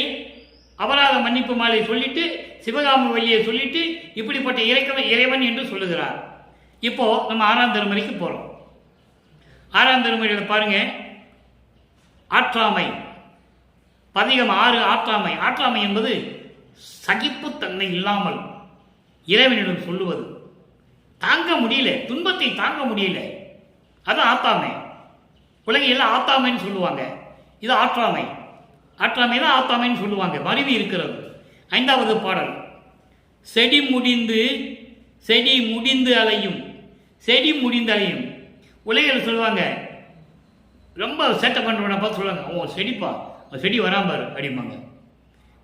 அபராத மன்னிப்பு மாலை சொல்லிட்டு சிவகாமி வழியை சொல்லிட்டு இப்படிப்பட்ட இறைவன் என்று சொல்லுகிறார். இப்போ நம்ம 6ஆம் திருமுறைக்கு போறோம். 6ஆம் திருமுறையில பாருங்க, ஆற்றாமை பதிகம் 6 ஆற்றாமை. ஆற்றாமை என்பது சகிப்புத்தன்மை இல்லாமல் இறைவனிடம் சொல்லுவது. தாங்க முடியல, துன்பத்தை தாங்க முடியல, அது ஆத்தாமை. உலகில் ஆத்தாமைன்னு சொல்லுவாங்க. இது ஆற்றாமை. ஆற்றாமை தான் ஆத்தாமைன்னு சொல்லுவாங்க. மருவி இருக்கிறது. 5வது பாடல். செடி முடிந்து அலையும். செடி முடிந்து அலையும். உலகில் சொல்லுவாங்க, ரொம்ப சேட்டை பண்ணுறவனை பார்த்து சொல்லுவாங்க, ஓ செடிப்பா, செடி வராம்பார் அப்படிம்பாங்க.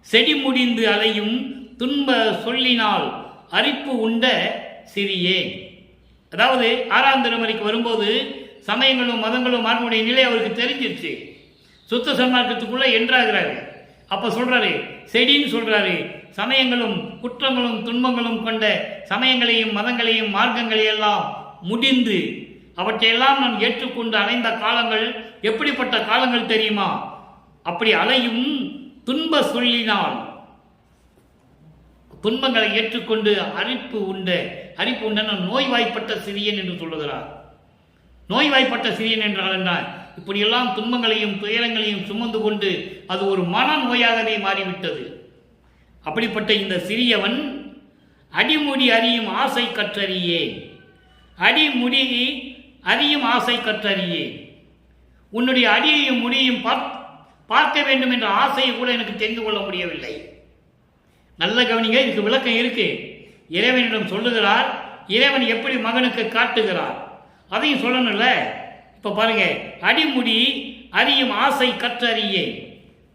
செடி முடிந்து அலையும் துன்ப சொல்லினால் அரிப்பு உண்ட சிறியே. அதாவது 6ஆம் திருமுறைக்கு வரும்போது சமயங்களும் மதங்களும் மாறனுடைய நிலை அவருக்கு தெரிஞ்சிருச்சு. சுத்த சன்மார்க்கத்துக்குள்ள என்றாகிறாரு. அப்ப சொல்றாரு, செடின்னு சொல்றாரு. சமயங்களும் குற்றங்களும் துன்பங்களும் கொண்ட சமயங்களையும் மதங்களையும் மார்க்கங்களையெல்லாம் முடிந்து அவற்றையெல்லாம் நான் ஏற்றுக்கொண்டு அலைந்த காலங்கள் எப்படிப்பட்ட காலங்கள் தெரியுமா? அப்படி அலையும் துன்ப சொல்லினால் துன்பங்களை ஏற்றுக்கொண்டு அரிப்பு உண்ட நோய்வாய்ப்பட்ட சிறியன் என்று சொல்லுகிறார். நோய்வாய்ப்பட்ட சிறியன் என்றால் என்ன? இப்படியெல்லாம் துன்பங்களையும் துயரங்களையும் சுமந்து கொண்டு அது ஒரு மன நோயாகவே மாறிவிட்டது. அப்படிப்பட்ட இந்த சிறியவன் அடிமுடி அறியும் ஆசை கற்றறியே. அடிமுடி அறியும் ஆசை கற்றறியே. உன்னுடைய அடியையும் முடியையும் பார்க்க வேண்டும் என்ற ஆசையை கூட எனக்கு தெரிந்து கொள்ள முடியவில்லை. நல்ல கவனிங்க, இதுக்கு விளக்கம் இருக்கு. இறைவனிடம் சொல்லுகிறார், இறைவன் எப்படி மகனுக்கு காட்டுகிறார் அதையும் சொல்லணும்ல. இப்ப பாருங்க, அடிமுடி அறியும் ஆசை கற்றறியே.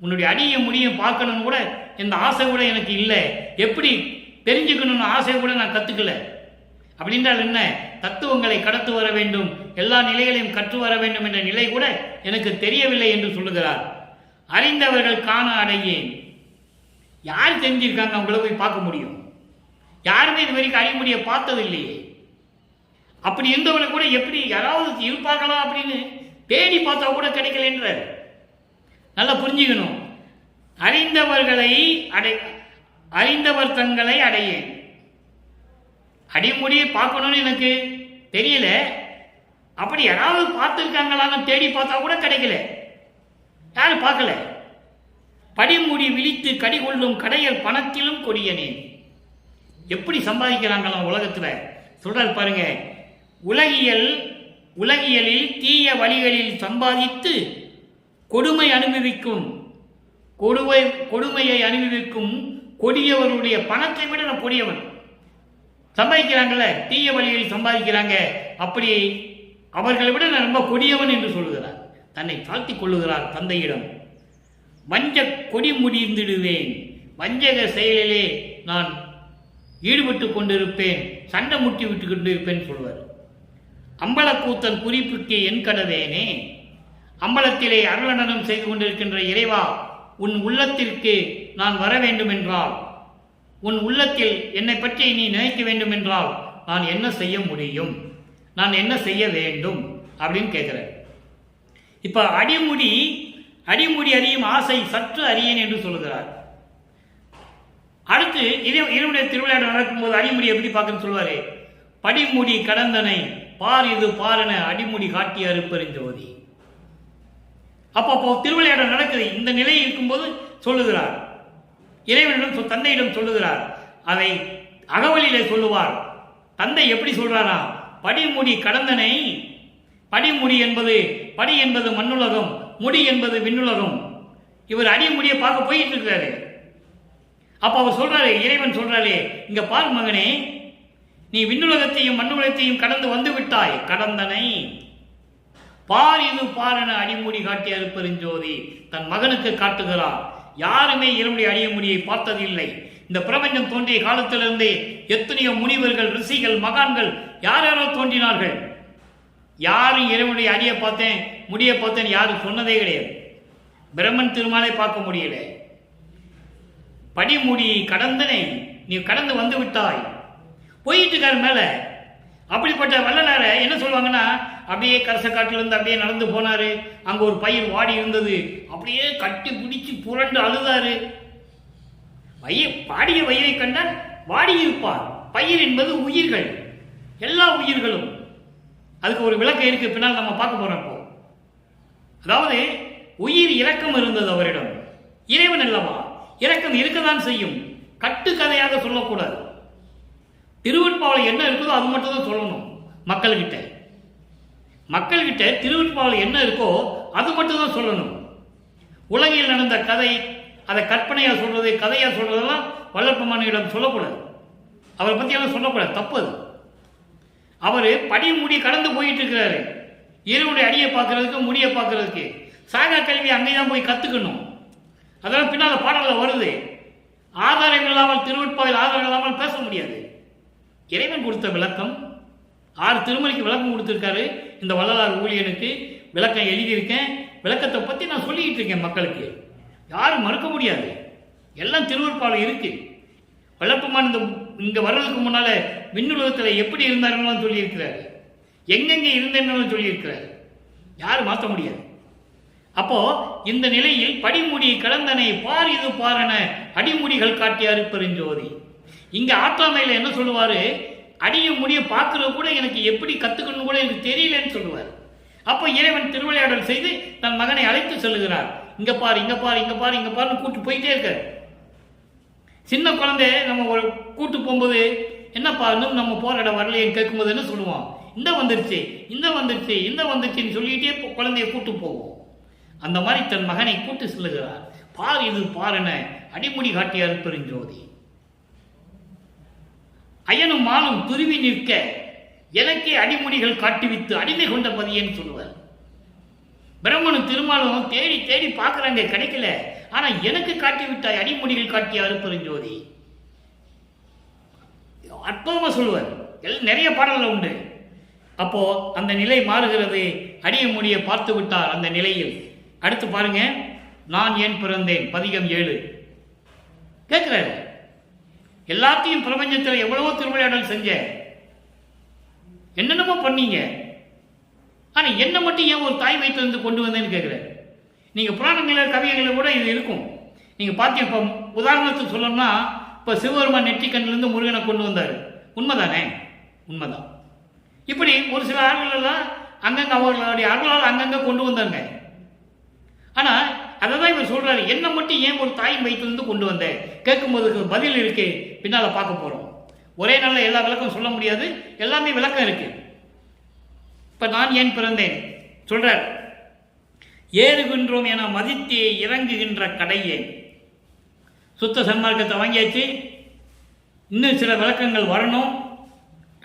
உன்னுடைய அடியும் முடியும் பார்க்கணும்னு கூட இந்த ஆசை கூட எனக்கு இல்லை. எப்படி தெரிஞ்சுக்கணும்னு ஆசை கூட நான் கத்துக்கல. அப்படின்றால் என்ன? தத்துவங்களை கடத்து வர வேண்டும், எல்லா நிலைகளையும் கற்று வர வேண்டும் என்ற நிலை கூட எனக்கு தெரியவில்லை என்று சொல்லுகிறார். அறிந்தவர்கள் காண அடையேன். யார் தெரிஞ்சிருக்காங்க? அவங்கள போய் பார்க்க முடியும்? யாருமே இது வரைக்கும் அடிமுடியை பார்த்தது இல்லையே. அப்படி இருந்தவங்களை கூட எப்படி யாராவது இருப்பார்களா அப்படின்னு தேடி பார்த்தா கூட கிடைக்கலன்றார். நல்லா புரிஞ்சுக்கணும். அறிந்தவர் தங்களை அடையேன். அடிமுடியை பார்க்கணும்னு எனக்கு தெரியல. அப்படி யாராவது பார்த்துருக்காங்களான்னு தேடி பார்த்தா கூட கிடைக்கல. யாரும் பார்க்கல. படிமுடி விழித்து கடிகொள்ளும் கடையல் பணத்திலும் கொடியனே. எப்படி சம்பாதிக்கிறாங்களாம் உலகத்துல சொல்றாரு பாருங்க. உலகியலில் தீய வழிகளில் சம்பாதித்து கொடுமையை அனுபவிக்கும் கொடியவருடைய பணத்தை விட நான் கொடியவன். சம்பாதிக்கிறாங்கல்ல, தீய வழிகளில் சம்பாதிக்கிறாங்க. அப்படி அவர்களை விட நான் ரொம்ப கொடியவன் என்று சொல்லுகிறார். தன்னை தாழ்த்திக் கொள்ளுகிறார் தந்தையிடம். வஞ்ச கொடி முடிந்திடுவேன். வஞ்சக செயலிலே நான் ஈடுபட்டு கொண்டிருப்பேன், சண்டை முட்டி விட்டு கொண்டிருப்பேன் சொல்வார். அம்பலக்கூத்தன் குறிப்புக்கு என் கடவேனே. அம்பலத்திலே அருளனனம் செய்து கொண்டிருக்கின்ற இறைவா, உன் உள்ளத்திற்கு நான் வர வேண்டும் என்றால், உன் உள்ளத்தில் என்னை பற்றி நீ நினைக்க வேண்டும் என்றால் நான் என்ன செய்ய முடியும்? நான் என்ன செய்ய வேண்டும் அப்படின்னு கேட்கிறேன். இப்ப அடிமுடி அறியும் ஆசை சற்று அறியேன் என்று சொல்லுகிறார். அடுத்து இறைவனுடைய திருவிழா நடக்கும்போது அடிமுடி எப்படி பார்க்கணும்னு சொல்லுவாரு. படிமுடி கடந்தனை பார் இது பாரன அடிமுடி காட்டி அறுப்பறிஞ்சோதி. அப்போ திருவிளையாடல் நடக்குது. இந்த நிலை இருக்கும்போது சொல்லுகிறார், இறைவனிடம் தந்தையிடம் சொல்லுகிறார். அதை அகவலிலே சொல்லுவார். தந்தை எப்படி சொல்றாரா? படிமுடி கடந்தனை. படிமுடி என்பது, படி என்பது மண்ணுலகம், முடி என்பது விண்ணுலகம். இவர் அடிமுடியை பார்க்க போயிட்டு இருக்கிறாரு. அப்ப அவர் சொல்றாரு, இறைவன் சொல்றாரு, இங்க பார் மகனே, நீ விண்ணுலகத்தையும் மண்ணுலகத்தையும் கடந்து வந்து விட்டாய். கடந்தனை பார் இது பாரன அடிமுடி காட்டி அறுப்பறிஞ்சோதி. தன் மகனுக்கு காட்டுகிறார். யாருமே இறைவனுடைய அடிமுடியை பார்த்ததில்லை. இந்த பிரபஞ்சம் தோன்றிய காலத்திலிருந்தே எத்தனையோ முனிவர்கள், ரிஷிகள், மகான்கள் யாரோ தோன்றினார்கள். யாரும் இறைவனுடைய அடியை பார்த்தேன், முடியை பார்த்தேன் யாரும் சொன்னதே கிடையாது. பிரம்மன் திருமாலை பார்க்க முடியல. படிமுடி கடந்தனை நீ கடந்து வந்து விட்டாய். போயிட்டு இருக்காரு மேல. அப்படிப்பட்ட வள்ளலார என்ன சொல்லுவாங்கன்னா, அப்படியே கரசக்காட்டிலிருந்து அப்படியே நடந்து போனாரு. அங்க ஒரு பயிர் வாடி இருந்தது. அப்படியே கட்டி பிடிச்சு புரண்டு அழுதாரு. பாடிய வயிறை கண்டால் வாடி இருப்பார். பயிர் என்பது உயிர்கள், எல்லா உயிர்களும். அதுக்கு ஒரு விளக்கம் இருக்கு, பின்னால் நம்ம பார்க்க போறோம். இப்போ அதாவது உயிர் இரக்கம் இருந்தது அவரிடம். இறைவன் அல்லவா, இரக்கம் இருக்கதான் செய்யும். கட்டுக்கதையாக சொல்லக்கூடாது. திருவெண்பாவில் என்ன இருக்குதோ அது மட்டும் தான் சொல்லணும் மக்கள்கிட்ட. மக்கள்கிட்ட திருவெண்பாவில் என்ன இருக்கோ அது மட்டும் தான் சொல்லணும். உலகில் நடந்த கதை, அதை கற்பனையா சொல்றது, கதையா சொல்றதெல்லாம் வல்லற்பெருமானிடம் சொல்லக்கூடாது. அவரை பத்தி எல்லாம் சொல்லக்கூடாது, தப்பு அது. அவர் படி முடி கடந்து போயிட்டு இருக்கிறாரு. இறைவனுடைய அடியை பார்க்கறதுக்கு, முடியை பார்க்கறதுக்கு. சாகா கல்வி அங்கேதான் போய் கத்துக்கணும். அதெல்லாம் பின்னால் பாடல்கள் வருது. ஆதாரம் இல்லாமல், திருவெண்பாவில் ஆதாரம் இல்லாமல் பேச முடியாது. இறைவன் கொடுத்த விளக்கம், 6 திருமலைக்கு விளக்கம் கொடுத்துருக்காரு. இந்த வள்ளலார் ஊழியனுக்கு விளக்கம் எழுதியிருக்கேன். விளக்கத்தை பற்றி நான் சொல்லிக்கிட்டு இருக்கேன் மக்களுக்கு. யாரும் மறுக்க முடியாது. எல்லாம் திருவெண்பாவில் இருக்கு. வல்லற்பெருமான் இங்கே வர்றதுக்கு முன்னால் விண்ணுலகத்தில் எப்படி இருந்தாருன்னு சொல்லியிருக்கிறாரு. எங்கெங்கே இருந்தேன்னு சொல்லியிருக்கிறார். யாரும் மாற்ற முடியாது. அப்போ இந்த நிலையில் படிமுடி கலந்தனை பார் இது பாரன அடிமுடிகள் காட்டியாரு பெருஞ்சோதி. இங்க ஆற்றாமையில என்ன சொல்லுவாரு, அடிய முடிய பார்க்கறது கூட எனக்கு எப்படி கத்துக்கணும் கூட எனக்கு தெரியலன்னு சொல்லுவார். அப்போ இறைவன் திருவிளையாடல் செய்து தன் மகனை அழைத்து செல்லுகிறார். இங்க பாரு, இங்க பாரு, இங்க பாரு, இங்க பாருன்னு கூட்டு போயிட்டே இருக்க. சின்ன குழந்தை நம்ம ஒரு கூட்டு போகும்போது என்னப்பா இன்னும் நம்ம போற இடம் வரலையேன்னு கேட்கும்போது என்ன சொல்லுவோம், இந்த வந்துருச்சு, இந்த வந்துருச்சு, இந்த வந்துருச்சுன்னு சொல்லிட்டே குழந்தைய கூட்டு போவோம். அந்த மாதிரி தன் மகனை கூட்டு செல்லுகிறார். பார் இது பாருன அடிமுடி காட்டியார் பெருஞ்சோதி. அயனும் மாலும் துருவி நிற்க எனக்கே அடிமுடிகள் காட்டிவித்து அடிமை கொண்ட பதியன்னு சொல்லுவார். பிரம்மனும் திருமாலும் தேடி தேடி பார்க்கறாங்க, கிடைக்கல. ஆனா எனக்கு காட்டி விட்டாய் அடிமுடிகள் காட்டியாரு பெருஞ்சோதி. அற்புதமா சொல்லுவார். நிறைய பாடல்கள் உண்டு. அப்போ அந்த நிலை மாறுகிறது. அடிய முடியை பார்த்து விட்டார் அந்த நிலையில். அடுத்து பாருங்க, நான் ஏன் பிறந்தேன், பதிகம் 7 கேட்கிறாரு. எல்லாத்தையும் பிரபஞ்சத்தில் எவ்வளவோ திருவிளையாடல் செஞ்ச, என்னென்னமோ பண்ணீங்க, ஆனா என்ன மட்டும் ஏன் ஒரு தாய் வயிற்றிலிருந்து கொண்டு வந்தேன்னு கேட்கிறாரு. நீங்க புராணங்களில் கவிதைகளில் கூட இது இருக்கும். நீங்க பார்த்தீங்க. இப்போ உதாரணத்துக்கு சொல்லணும்னா, இப்போ சிவபெருமான் நெற்றிக்கண்ணிலிருந்து முருகனை கொண்டு வந்தார். உண்மைதானே? உண்மைதான். இப்படி ஒரு சில ஆண்கள் எல்லாம் அங்கங்க அவர்களுடைய அருளால் அங்கங்க கொண்டு வந்தாங்க. ஆனா அதை தான் இவர் சொல்றாரு, என்ன மட்டும் ஏன் ஒரு தாயின் வயிற்றிலிருந்து கொண்டு வந்த கேட்கும்போது பதில் இருக்கு. பின்னால பார்க்க போறோம். ஒரே நாளில் எல்லா விளக்கம் சொல்ல முடியாது, எல்லாமே விளக்கம் இருக்கு. இப்ப நான் ஏன் பிறந்தேன் சொல்றார். ஏறுகின்றோம் என மதித்தே இறங்குகின்ற கடையே. சுத்த சன்மார்க்கத்தை வாங்கியாச்சு, இன்னும் சில விளக்கங்கள் வரணும்.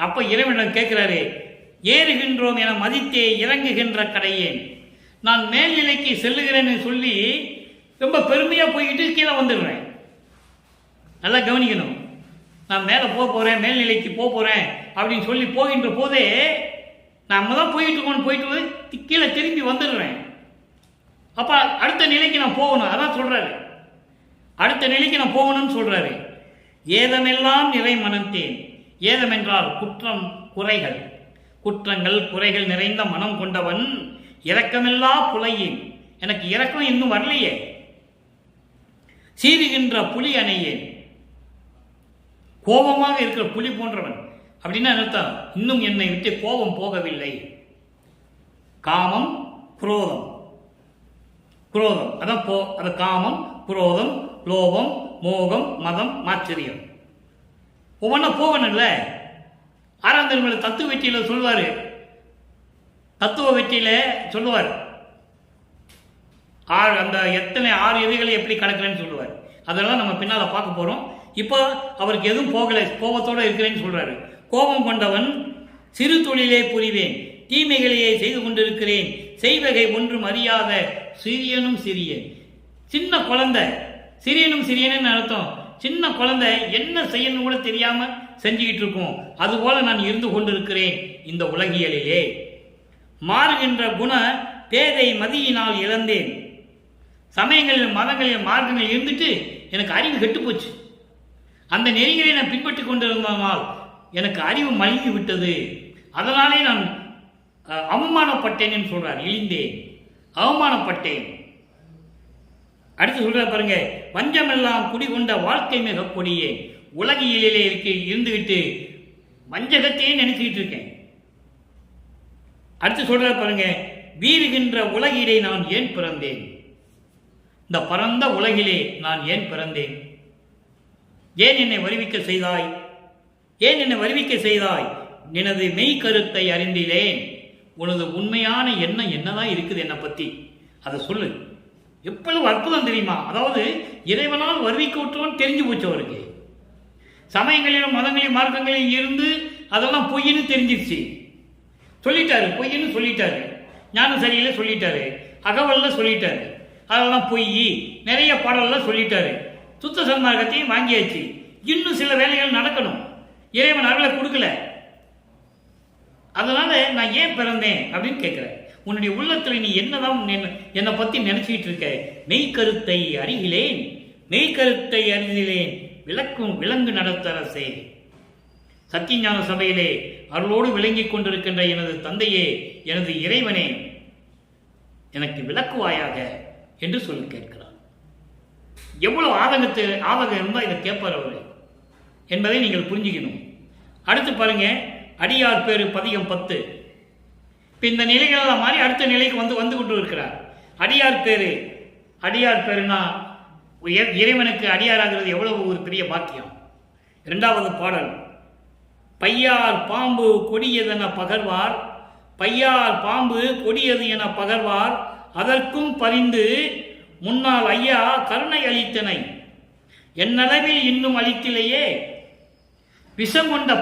அப்ப இறைவனிடம் கேட்கிறாரு, ஏறுகின்றோம் என மதித்தே இறங்குகின்ற கடையேன். நான் மேல்நிலைக்கு செல்லுகிறேன்னு சொல்லி ரொம்ப பெருமையா போய்கிட்டு கீழே வந்துடுறேன். நல்லா கவனிக்கணும். நான் மேலே போறேன், மேல்நிலைக்கு போறேன் அப்படின்னு சொல்லி போகின்ற போதே நம்ம தான் போயிட்டு கீழே திரும்பி வந்துடுறேன். அப்ப அடுத்த நிலைக்கு நான் போகணும். அதான் சொல்றாரு, அடுத்த நிலைக்கு நான் போகணும்னு சொல்றாரு. ஏதமெல்லாம் நிறை மனத்தேன். ஏதம் என்றால் குற்றம் குறைகள், குற்றங்கள் குறைகள் நிறைந்த மனம் கொண்டவன். இரக்கமில்லா புலையேன், எனக்கு இரக்கம் இன்னும் வரலையே. சீறுகின்ற புலி அணையேன், கோபமாக இருக்கிற புலி போன்றவன். அப்படின்னா அர்த்தம், இன்னும் என்னை விட்டு கோபம் போகவில்லை. காமம் குரோதம், குரோதம் அதான் அது காமம், குரோதம், லோபம், மோகம், மதம், மாச்சரியம் ஒவ்வொன்றா போகணும்ல. 6ஆம் திருமலை தத்துவ வெற்றியில சொல்வாரு. தத்துவ வெற்றியில சொல்லுவார், அந்த எத்தனை 6 எதிர்களை எப்படி கடக்கிறேன்னு சொல்லுவார். அதெல்லாம் நம்ம பின்னால பார்க்க போறோம். இப்போ அவருக்கு எதுவும் போகலை, கோபத்தோட இருக்கிறேன்னு சொல்றாரு. கோபம் கொண்டவன் சிறு தொழிலே புரிவேன், தீமைகளையே செய்து கொண்டிருக்கிறேன், செய்வகை ஒன்றும் அறியாத சிறியனும் சிறியன். சின்ன குழந்தை, சிறியனும் சிறியனும் அர்த்தம். சின்ன குழந்தை என்ன செய்யணும் கூட தெரியாம செஞ்சுக்கிட்டு இருக்கும். அதுபோல நான் இருந்து கொண்டிருக்கிறேன் இந்த உலகியலிலே. மாறுகின்ற குண பேதை மதியினால் இழந்தேன். சமயங்களில் மதங்களில் மார்க்கங்கள் இருந்துட்டு எனக்கு அறிவு கெட்டு போச்சு. அந்த நெறிகளை நான் பின்பற்றி கொண்டிருந்தனால் எனக்கு அறிவு மழுங்கி விட்டது. அதனாலே நான் அவமானப்பட்டேன் சொல்றார். இழிந்தேன், அவமானப்பட்டேன். அடுத்து சொல்ற பாருங்க, வஞ்சமெல்லாம் குடிகொண்ட வாழ்க்கை மிக கொடியே. உலகியலிலே இருந்துகிட்டு வஞ்சகத்தையே நினைச்சுக்கிட்டு இருக்கேன். அடுத்து சொல்ற பாருங்க, வீறுகின்ற உலகிலே நான் ஏன் பிறந்தேன். இந்த பரந்த உலகிலே நான் ஏன் பிறந்தேன்? ஏன் என்னை வருவிக்க செய்தாய்? ஏன் என்னை வருவிக்க செய்தாய்? நினது மெய் கருத்தை அறிந்திலேன். உனது உண்மையான எண்ணம் என்னதான் இருக்குது என்னை பற்றி, அதை சொல்லு. எவ்வளவு அற்புதம் தெரியுமா? அதாவது இறைவனால் வருவிக்க விட்டோன்னு தெரிஞ்சு போச்சு அவருக்கு. சமயங்களிலும் மதங்களையும் மார்க்கங்களையும் இருந்து அதெல்லாம் பொய்ன்னு தெரிஞ்சிருச்சு. சொல்லிட்டாரு, பொய்ன்னு சொல்லிட்டாரு. ஞான சரியில சொல்லிட்டாரு, அகவல்ல சொல்லிட்டாரு, அதெல்லாம் பொய். நிறைய பாடல்ல சொல்லிட்டாரு. சுத்த சன்மார்க்கத்தையும் வாங்கியாச்சு. இன்னும் சில வேலைகள் நடக்கணும். இறைவன் அருளை கொடுக்கல. அதனால நான் ஏன் பிறந்தேன் அப்படின்னு கேட்கிறேன். உன்னுடைய உள்ளத்தில் நீ என்னதான் என்னை பத்தி நினைச்சிட்டு இருக்க? மெய்கருத்தை அறிகிலேன், மெய்கருத்தை அறிந்திலேன், விளக்கும் விலங்கு நடத்தரசே. சத்தியஞான சபையிலே அருளோடு விளங்கிக் கொண்டிருக்கின்ற எனது தந்தையே, எனது இறைவனே, எனக்கு விளக்குவாயாக என்று சொல்லி கேட்கிறார். எவ்வளவு ஆதகம் இருந்தால் இதை கேட்பார் அவரு என்பதை நீங்கள் புரிஞ்சுக்கணும். அடுத்து பாருங்க, அடியார் பேரு பதிகம் 10. இப்போ இந்த நிலைகளெல்லாம் மாறி அடுத்த நிலைக்கு வந்து கொண்டு இருக்கிறார். அடியார் பேருனா இறைவனுக்கு அடியாராகிறது எவ்வளவு ஒரு பெரிய பாக்கியம். 2வது பாடல், பையார் பாம்பு கொடியதென பகர்வார், பையார் பாம்பு கொடியது என பகர்வார், அதற்கும் பரிந்து முன்னால் ஐயா கருணை அளித்தனை, என்னளவில் இன்னும் அளித்திலேயே. விஷம் கொண்ட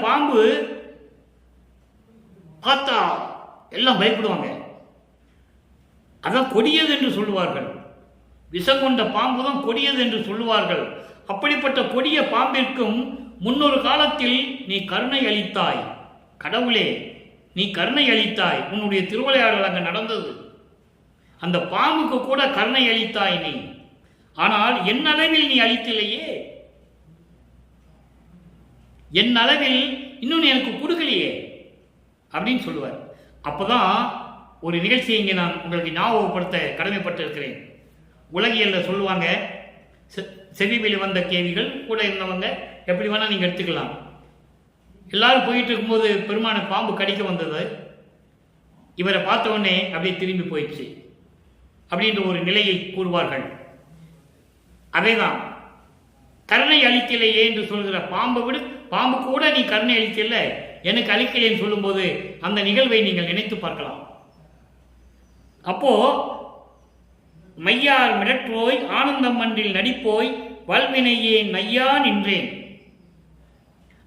பாம்பு பார்த்தா எல்லாம் பயப்படுவாங்க. அதான் கொடியது என்று சொல்லுவார்கள். விஷம் கொண்ட பாம்பு தான் கொடியது என்று சொல்லுவார்கள். அப்படிப்பட்ட கொடிய பாம்பிற்கும் முன்னொரு காலத்தில் நீ கருணை அளித்தாய். கடவுளே, நீ கருணை அளித்தாய். உன்னுடைய திருவிளையாடல் அங்கே நடந்தது. அந்த பாம்புக்கு கூட கருணை அளித்தாய் நீ. ஆனால் என் அளவில் நீ அளித்தில்லையே. என் அளவில் இன்னும் எனக்கு கொடுக்கலையே அப்படின்னு சொல்லுவார். அப்போதான் ஒரு நிகழ்ச்சியை இங்கே நான் உங்களுக்கு ஞாபகப்படுத்த கடமைப்பட்டு இருக்கிறேன். உலகியல்ல சொல்லுவாங்க, செவிவில் வந்த கேள்விகள் கூட இருந்தவங்க எப்படி வேணால் நீங்கள் எடுத்துக்கலாம். எல்லாரும் போயிட்டு இருக்கும்போது பெருமான பாம்பு கடிக்க வந்தது. இவரை பார்த்த உடனே அப்படியே திரும்பி போயிடுச்சு அப்படின்ற ஒரு நிலையை கூறுவார்கள். அதேதான் கருணை அளிக்கலையே என்று சொல்கிற பாம்பு கூட நீ கருணை அளிக்கல, எனக்கு அளிக்கலைன்னு சொல்லும்போது அந்த நிகழ்வை நீங்கள் நினைத்து பார்க்கலாம். அப்போ மையார் மிடற்றோய் ஆனந்தம் மன்றில் நடிப்போய் வல்வினையே நையா நின்றேன்.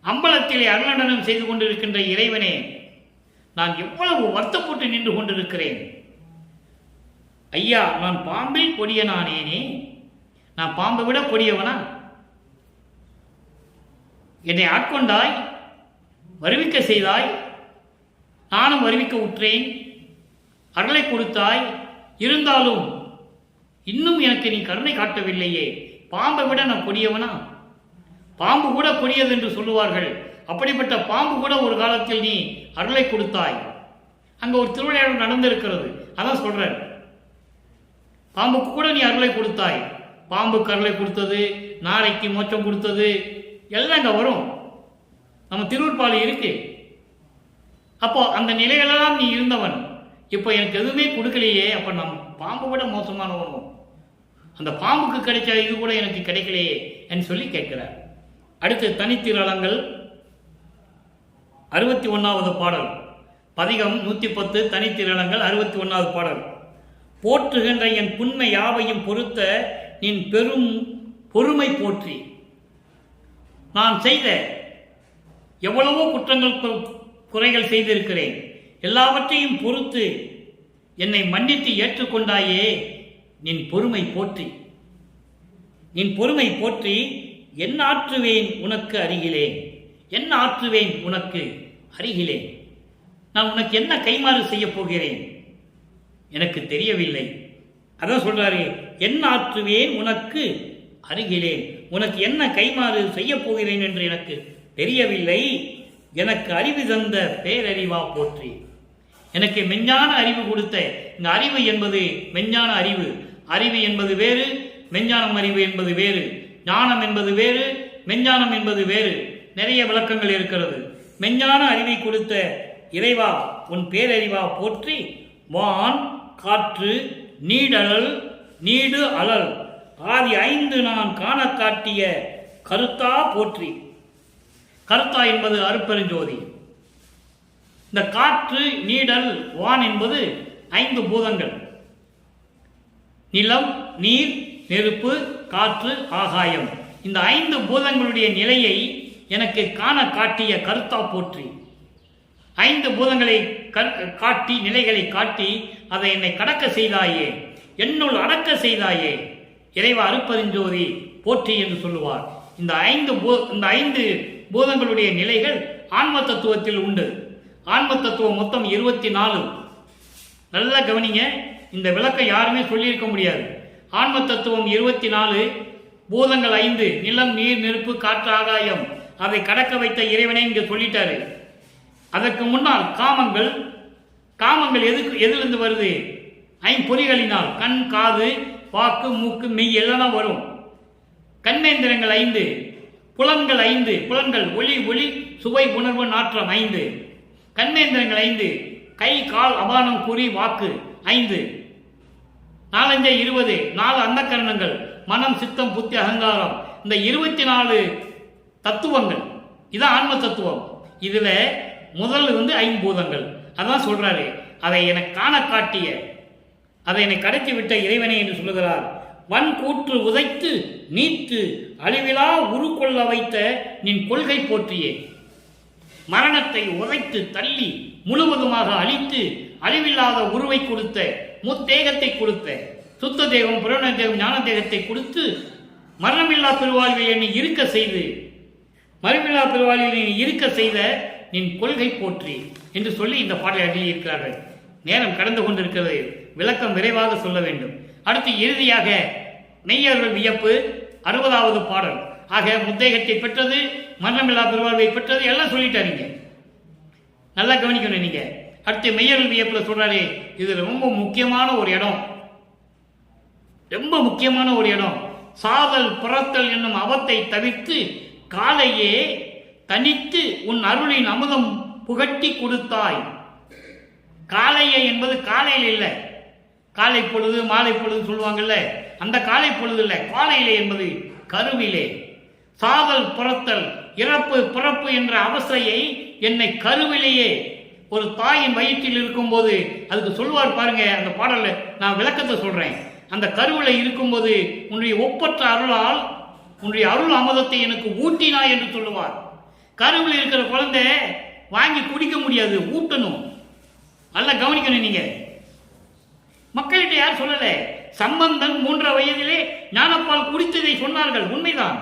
அம்பலத்திலே அருளடனம் செய்து கொண்டிருக்கின்ற இறைவனே, நான் எவ்வளவு வருத்தப்பட்டு நின்று கொண்டிருக்கிறேன். ஐயா, நான் பாம்பில் கொடியனானேனே. நான் பாம்பை விட கொடியவனா? என்னை ஆட்கொண்டாய், வருவிக்க செய்தாய், நானும் வருவிக்க உற்றேன், அருளை கொடுத்தாய். இருந்தாலும் இன்னும் எனக்கு நீ கருணை காட்டவில்லையே. பாம்பை விட நான் கொடியவனா? பாம்பு கூட கொடியது என்று சொல்லுவார்கள். அப்படிப்பட்ட பாம்பு கூட ஒரு காலத்தில் நீ அருளை கொடுத்தாய். அங்க ஒரு திருவிளையாடல் நடந்திருக்கிறது. அதான் சொல்றேன், பாம்புக்கு கூட நீ அருளை கொடுத்தாய். பாம்புக்கு அருளை கொடுத்தது, நாரைக்கு மோட்சம் கொடுத்தது எல்லாம் இங்க வரும். நம்ம திருவருட்பாலை இருக்கு. அப்போ அந்த நிலைகளெல்லாம் நீ இருந்தவன். இப்போ எனக்கு எதுவுமே கொடுக்கலையே. அப்ப நம் பாம்பு விட மோசமானவனும். அந்த பாம்புக்கு கிடைச்ச இது கூட எனக்கு கிடைக்கலையே என்று சொல்லி கேட்கிறார். அடுத்து தனித்திரளங்கள் 61வது பாடல், பதிகம் 110, தனித்திரளங்கள் 61வது பாடல். போற்றுகின்ற என் புண்மை யாவையும் பொறுத்த நின் பெரும் பொறுமை போற்றி. நான் செய்த எவ்வளவோ குற்றங்கள் குறைகள் செய்திருக்கிறேன். எல்லாவற்றையும் பொறுத்து என்னை மன்னித்து ஏற்றுக்கொண்டாயே. நின் பொறுமை போற்றி, நின் பொறுமை போற்றி. என்ன ஆற்றுவேன் உனக்கு அருகிலேன், என்ன ஆற்றுவேன் உனக்கு அருகிலேன். நான் உனக்கு என்ன கைமாறு செய்ய போகிறேன் எனக்கு தெரியவில்லை. அதான் சொல்றாரு, என்ன ஆற்றுவேன் உனக்கு அருகிலேன். உனக்கு என்ன கைமாறு செய்ய போகிறேன் என்று எனக்கு தெரியவில்லை. எனக்கு அறிவு தந்த பேரறிவா போற்றி. எனக்கு மெஞ்ஞான அறிவு கொடுத்த, இந்த அறிவு என்பது மெஞ்ஞான அறிவு. அறிவு என்பது வேறு, மெஞ்ஞானம் அறிவு என்பது வேறு. ஞானம் என்பது வேறு, மெஞ்ஞானம் என்பது வேறு. நிறைய விளக்கங்கள் இருக்கிறது. மெஞ்ஞான அறிவை கொடுத்த இறைவா உன் பேரறிவா போற்றி. வான் காற்று நீடழல் நீடு அழல் ஆதி 5 நான் காண காட்டிய கருத்தா போற்றி. கருத்தா என்பது அருட்பெருஞ்சோதி. இந்த காற்று, நீடல், வான் என்பது 5 பூதங்கள். நிலம், நீர், நெருப்பு, காற்று, ஆகாயம். இந்த 5 பூதங்களுடைய நிலையை எனக்கு காண காட்டிய கருத்தா போற்றி. 5 பூதங்களை காட்டி, நிலைகளை காட்டி, அதை என்னை கடக்க செய்தாயே, என்னுள் அடக்க செய்தாயே, இறைவா அருட்பெருஞ்சோதி போற்றி என்று சொல்லுவார். இந்த 5 பூதங்களுடைய நிலைகள் ஆன்ம தத்துவத்தில் உண்டு. ஆன்ம தத்துவம் மொத்தம் 24. நல்லா கவனிங்க, இந்த விளக்கம் யாருமே சொல்லியிருக்க முடியாது. ஆன்ம தத்துவம் 24, பூதங்கள் 5, நிலம், நீர், நெருப்பு, காற்று, ஆகாயம். அதை கடக்க வைத்த இறைவனை இங்கே சொல்லிட்டாரு. அதற்கு முன்னால் காமங்கள் எதிலிருந்து வருது? ஐம்பொறிகளினால். கண், காது, வாக்கு, மூக்கு, மெய் எல்லாம் வரும். கண்மேந்திரங்கள் 5, புலன்கள் 5. புலன்கள் ஒளி, சுவை, உணர்வு, நாற்றம் 5. கண்மேந்திரங்கள் 5, கை, கால், அபானம், குறி, வாக்கு 5. 4 5 20. 4 அந்த கரணங்கள், மனம், சித்தம், புத்தி, அகங்காரம். இந்த 24 தத்துவங்கள், இதான் ஆன்ம தத்துவம். இதுல முதல் 5 பூதங்கள். அதான் சொல்றாரு, அதை எனக்கு காண காட்டிய, அதை என்னை கடத்தி விட்ட இறைவனை என்று சொல்லுகிறார். வன் கூற்று உதைத்து நீத்து அழிவிலா உருக்கொள்ள வைத்த நின் கொள்கை போற்றியே. மரணத்தை உதைத்து தள்ளி முழுவதுமாக அழித்து அழிவில்லாத உருவை கொடுத்த, முத்தேகத்தை கொடுத்த, சுத்த தேகம், புரண தேகம், ஞான தேகத்தை கொடுத்து மரணமில்லா பெருவாழ்வில் என்னை இருக்க செய்து, மரணமில்லா பெருவாழ்வில் என்னை இருக்க செய்த நின் கொள்கை போற்றி என்று சொல்லி இந்த பாடலை எழுதியிருக்கிறார்கள். நேரம் கடந்து கொண்டிருக்கிறது, விளக்கம் விரைவாக சொல்ல வேண்டும். அடுத்து இறுதியாக மெய்யர்கள் வியப்பு 60வது பாடல். ஆக முத்தேகத்தை பெற்றது, மரணமில்லா பெருவாழ்வை பெற்றது, எல்லாம் சொல்லிட்டாருங்க. நல்லா கவனிக்கணும் நீங்க. அடுத்து மெய்யர்கள் வியப்புல சொல்றாரு, இது ரொம்ப முக்கியமான ஒரு இடம், ரொம்ப முக்கியமான ஒரு இடம். சாதல் புறத்தல் என்னும் அவத்தை தவிர்த்து காலையே தனித்து உன் அருளின் அமுதம் புகட்டி கொடுத்தாய். காலையே என்பது காலையில் இல்லை, காலை பொழுது மாலை பொழுது சொல்லுவாங்கல்ல, அந்த காலை பொழுது இல்லை, காலையிலே என்பது கருவிலே. சாதல் புறத்தல், இறப்பு பிறப்பு என்ற அவஸ்தையை என்னை கருவிலேயே, ஒரு தாயின் வயிற்றில் இருக்கும் போது, அதுக்கு சொல்வார் பாருங்க அந்த பாடல்ல, நான் விளக்கத்தை சொல்றேன். அந்த கருவில இருக்கும்போது உன்னுடைய ஒப்பற்ற அருளால் உன்னுடைய அருள் அமுதத்தை எனக்கு ஊட்டினாய் என்று சொல்லுவார். கருவில் இருக்கிற குழந்தை வாங்கி குடிக்க முடியாது, ஊட்டணும். நல்லா கவனிக்கணும் நீங்க. மக்கள்கிட்ட யார் சொல்லல, சம்பந்தன் 3 வயதிலே ஞானப்பால் குடித்ததை சொன்னார்கள், உண்மைதான்.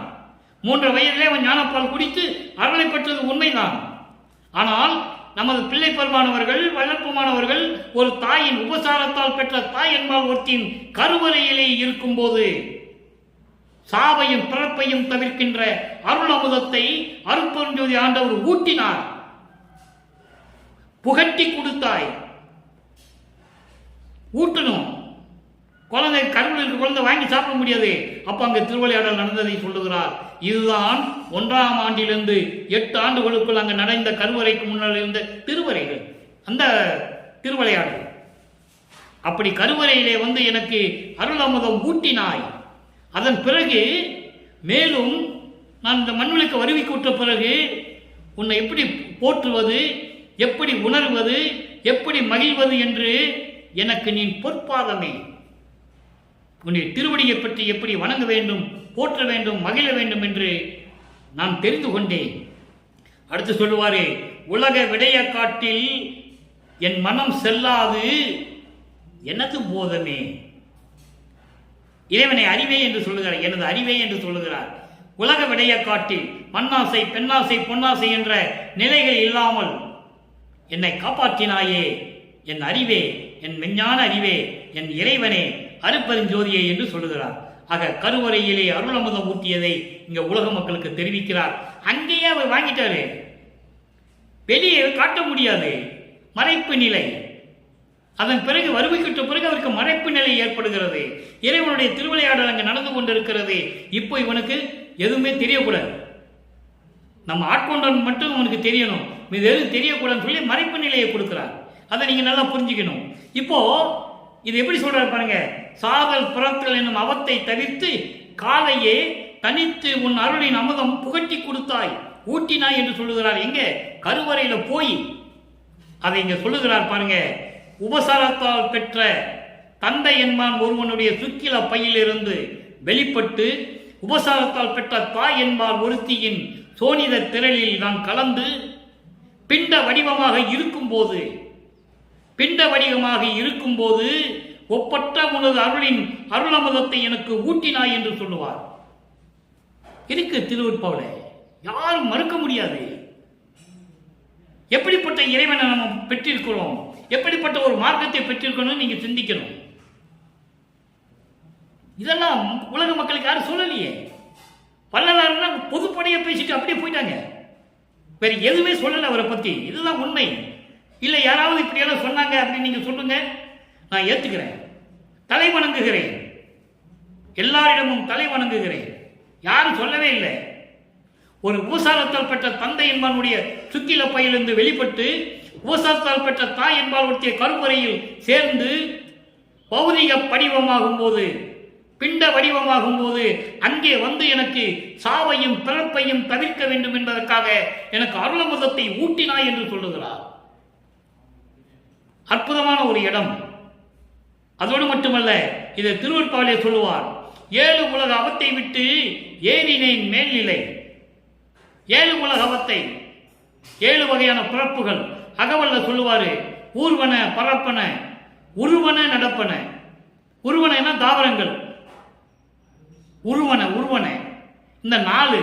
3 வயதிலே அவன் ஞானப்பால் குடித்து அருளை பெற்றது உண்மைதான். ஆனால் நமது பிள்ளை பெருமானவர்கள், வளர்ப்புமானவர்கள் ஒரு தாயின் உபசாரத்தால் பெற்ற தாய் என்பால் ஒருத்தின் கருவறையிலே இருக்கும் போது சாவையும் பிறப்பையும் தவிர்க்கின்ற அருள் அமுதத்தை அருட்பெருஞ்சோதி ஆண்டவர் ஊட்டினார், புகட்டி கொடுத்தாய். ஊட்டணும். குழந்தை கருவில் இருக்க குழந்தை வாங்கி சாப்பிட முடியாது. அப்ப அங்கு திருவிளையாடல் நடந்ததை சொல்லுகிறார். இதுதான் 1ஆம் ஆண்டிலிருந்து 8 ஆண்டுகளுக்குள் அங்கு நடந்த கருவறைக்கு முன்னால் இருந்த திருவறைகள், அந்த திருவிளையாடல். அப்படி கருவறையிலே எனக்கு அருள் அமுதம் ஊட்டினாய். அதன் பிறகு மேலும் நான் இந்த மண்ணுக்கு வருவிக்கூட்ட பிறகு உன்னை எப்படி போற்றுவது, எப்படி உணர்வது, எப்படி மகிழ்வது என்று எனக்கு நீ பொற்பாதமே, உன்னை திருவடியை பற்றி எப்படி வணங்க வேண்டும், போற்ற வேண்டும், மகிழ வேண்டும் என்று நான் தெரிந்து கொண்டேன். அடுத்து சொல்லுவாரே, உலக விடைய காட்டில் என் மனம் செல்லாது எனது போதமே. இறைவனை அறிவே என்று சொல்லுகிறார், எனது அறிவே என்று சொல்லுகிறார். உலக விடைய காட்டில் மண்ணாசை, பெண்ணாசை, பொன்னாசை என்ற நிலைகள் இல்லாமல் என்னை காப்பாற்றினாயே, என் அறிவே, என் மெஞ்ஞான அறிவே, என் இறைவனே, அருட்பெருஞ்சோதியே என்று சொல்லுகிறார். ஆக கருவறையிலே அருள் அமுதம் ஊட்டியதை இங்க உலக மக்களுக்கு தெரிவிக்கிறார். அங்கேயே அவர் வாங்கிட்டாரு, வெளியே காட்ட முடியாது, மறைப்பு நிலை. அதன் பிறகு வருவிக்கிட்ட பிறகு அவருக்கு மறைப்பு நிலை ஏற்படுகிறது. இறைவனுடைய திருவிளையாடல் அங்கு நடந்து கொண்டிருக்கிறது. இப்போ இவனுக்கு எதுவுமே தெரியக்கூடாது, நம்ம ஆட்கொண்டவன் மட்டும் அவனுக்கு தெரியணும், இது எதுவும் தெரியக்கூடாதுன்னு சொல்லி மறைப்பு நிலையை கொடுக்கிறார். அதை நீங்க நல்லா புரிஞ்சுக்கணும். இப்போ இது எப்படி சொல்றாரு பாருங்க, சாதல் புறத்தல் என்னும் அவத்தை தவிர்த்து காலையே தனித்து உன் அருளின் அமுதம் புகட்டி கொடுத்தாய், ஊட்டினாய் என்று சொல்லுகிறார். எங்க? கருவறையில போய் அதை இங்க சொல்லுகிறார் பாருங்க. உபசாரத்தால் பெற்ற தந்தை என்பான் ஒருவனுடைய சுக்கில பையிலிருந்து வெளிப்பட்டு, உபசாரத்தால் பெற்ற தாய் என்பால் ஒருத்தியின் சோனித திரளில் நான் கலந்து பிண்ட வடிவமாக இருக்கும்போது ஒப்பற்ற உனது அருளின் அருளமுதத்தை எனக்கு ஊட்டினாய் என்று சொல்லுவார். இருக்கு திருவருட்பாவில, யாரும் மறுக்க முடியாது. எப்படிப்பட்ட இறைவனை நம்ம பெற்றிருக்கிறோம், எப்படிப்பட்ட ஒரு மார்க்கத்தை பெற்றிருக்கணும் நீங்க சிந்திக்கணும். இதெல்லாம் உலக மக்களுக்கு யாரும் சொல்லலையே. வள்ளலார்னா பொதுப்படையை பேசிட்டு அப்படியே போயிட்டாங்க, வேற எதுவுமே சொல்லல அவரை பத்தி. இதுதான் உண்மை. இல்ல யாராவது இப்படியெல்லாம் சொன்னாங்க அப்படின்னு நீங்க சொல்லுங்க, நான் ஏத்துக்கிறேன், தலை வணங்குகிறேன், எல்லாரிடமும் தலை வணங்குகிறேன். யாரும் சொல்லவே இல்லை. ஒரு உபசாரத்தால் பெற்ற தந்தை என்பவனுடைய சுக்கில பையிலிருந்து வெளிப்பட்டு, உபசாரத்தால் பெற்ற தாய் என்பால் ஒருத்திய கருவறையில் சேர்ந்து பௌதிக படிவமாகும் போது, பிண்ட வடிவமாகும் போது அங்கே வந்து எனக்கு சாவையும் பிறப்பையும் தவிர்க்க வேண்டும் என்பதற்காக எனக்கு அருளமுதத்தை ஊட்டினாய் என்று சொல்லுகிறார். அற்புதமான ஒரு இடம். அதோடு மட்டுமல்ல, இதை திருவருட்பாவிலே சொல்லுவார். 7 உலக அவத்தை விட்டு ஏறினேன் மேல்நிலை. 7 உலக அவத்தை, 7 வகையான பிறப்புகள் அகவல்ல சொல்லுவாரு. ஊர்வன, பரப்பன, உருவன, நடப்பன. உருவன தாவரங்கள், உருவன இந்த 4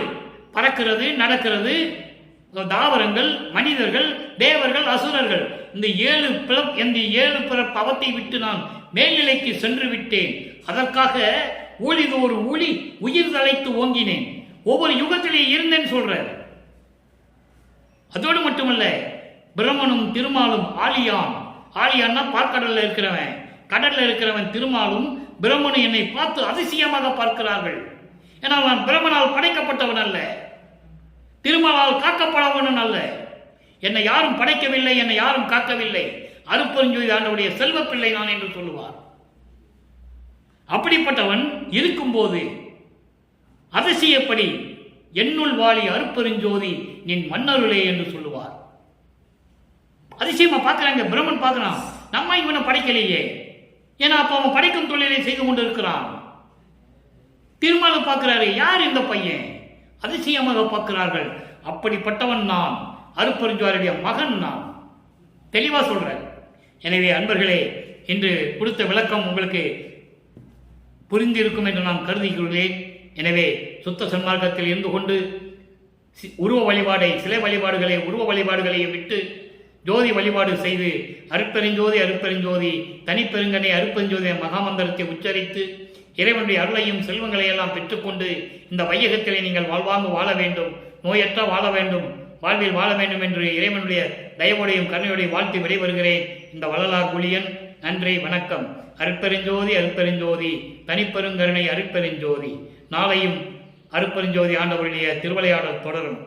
பறக்கிறது, நடக்கிறது, தாவரங்கள், மனிதர்கள், தேவர்கள், அசுரர்கள். இந்த 7 பிறப்பு அவத்தை விட்டு நான் மேல்நிலைக்கு சென்று விட்டேன். அதற்காக ஊழிதோறு ஊழி உயிர் தலைத்து ஓங்கினேன். ஒவ்வொரு யுகத்திலே இருந்தேன்னு சொல்ற. அதோடு மட்டுமல்ல, பிரம்மனும் திருமாலும் ஆலியான்னா பார்க்கடல்ல இருக்கிறவன், கடல்ல இருக்கிறவன் திருமாலும் பிரம்மனும் என்னை பார்த்து அதிசயமாக பார்க்கிறார்கள். ஏன்னா நான் பிரம்மனால் படைக்கப்பட்டவன் அல்ல, திருமாலால் காக்கப்படவன் அல்ல. என்னை யாரும் படைக்கவில்லை, என்னை யாரும் காக்கவில்லை. அருட்பெருஞ்சோதி ஆண்டவருடைய செல்வ பிள்ளை நான் என்று சொல்லுவார். அப்படிப்பட்டவன் இருக்கும்போது அதிசயப்படி என்னுள் வாழி அருட்பெருஞ்சோதி நின் மன்னருளே என்று சொல்லுவார். அதிசயமா பார்க்கிறாங்க, பிரம்மன் பார்க்கிறான், நம்ம இவனை படைக்கலையே. ஏன்னா அப்ப அவன் படைக்கும் தொழிலை செய்து கொண்டு இருக்கிறான். திருமாலும் பார்க்கிறாரு, யார் இந்த பையன், அதிசயமாக பார்க்கிறார்கள். அப்படிப்பட்டவன் நான், அருட்பெருஞ்சோதியுடைய மகன் நான், தெளிவா சொல்றேன். எனவே அன்பர்களே, இன்று கொடுத்த விளக்கம் உங்களுக்கு புரிந்திருக்கும் என்று நான் கருதுகிறேன். எனவே சுத்த சன்மார்க்கத்தில் இருந்து கொண்டு உருவ வழிபாடை, சிலை வழிபாடுகளை, உருவ வழிபாடுகளை விட்டு ஜோதி வழிபாடு செய்து அருட்பெருஞ்சோதி தனிப்பெருங்கனை அருட்பெருஞ்சோதி மகாமந்திரத்தை உச்சரித்து இறைவனுடைய அருளையும் செல்வங்களை எல்லாம் பெற்றுக்கொண்டு இந்த வையகத்திலே நீங்கள் வாழ்வாங்கு வாழ வேண்டும், நோயற்ற வாழ வேண்டும், வாழ்வில் வாழ வேண்டும் என்று இறைவனுடைய தயவோடையும் கருணையோடையும் வாழ்த்து விடைபெறுகிறேன். இந்த வள்ளலார் குளியன். நன்றி, வணக்கம். அருட்பெருஞ்சோதி தனிப்பெருங்கருணை அருட்பெருஞ்சோதி. நாளையும் அருட்பெருஞ்சோதி ஆண்டவருடைய திருவிளையாடல் தொடரும்.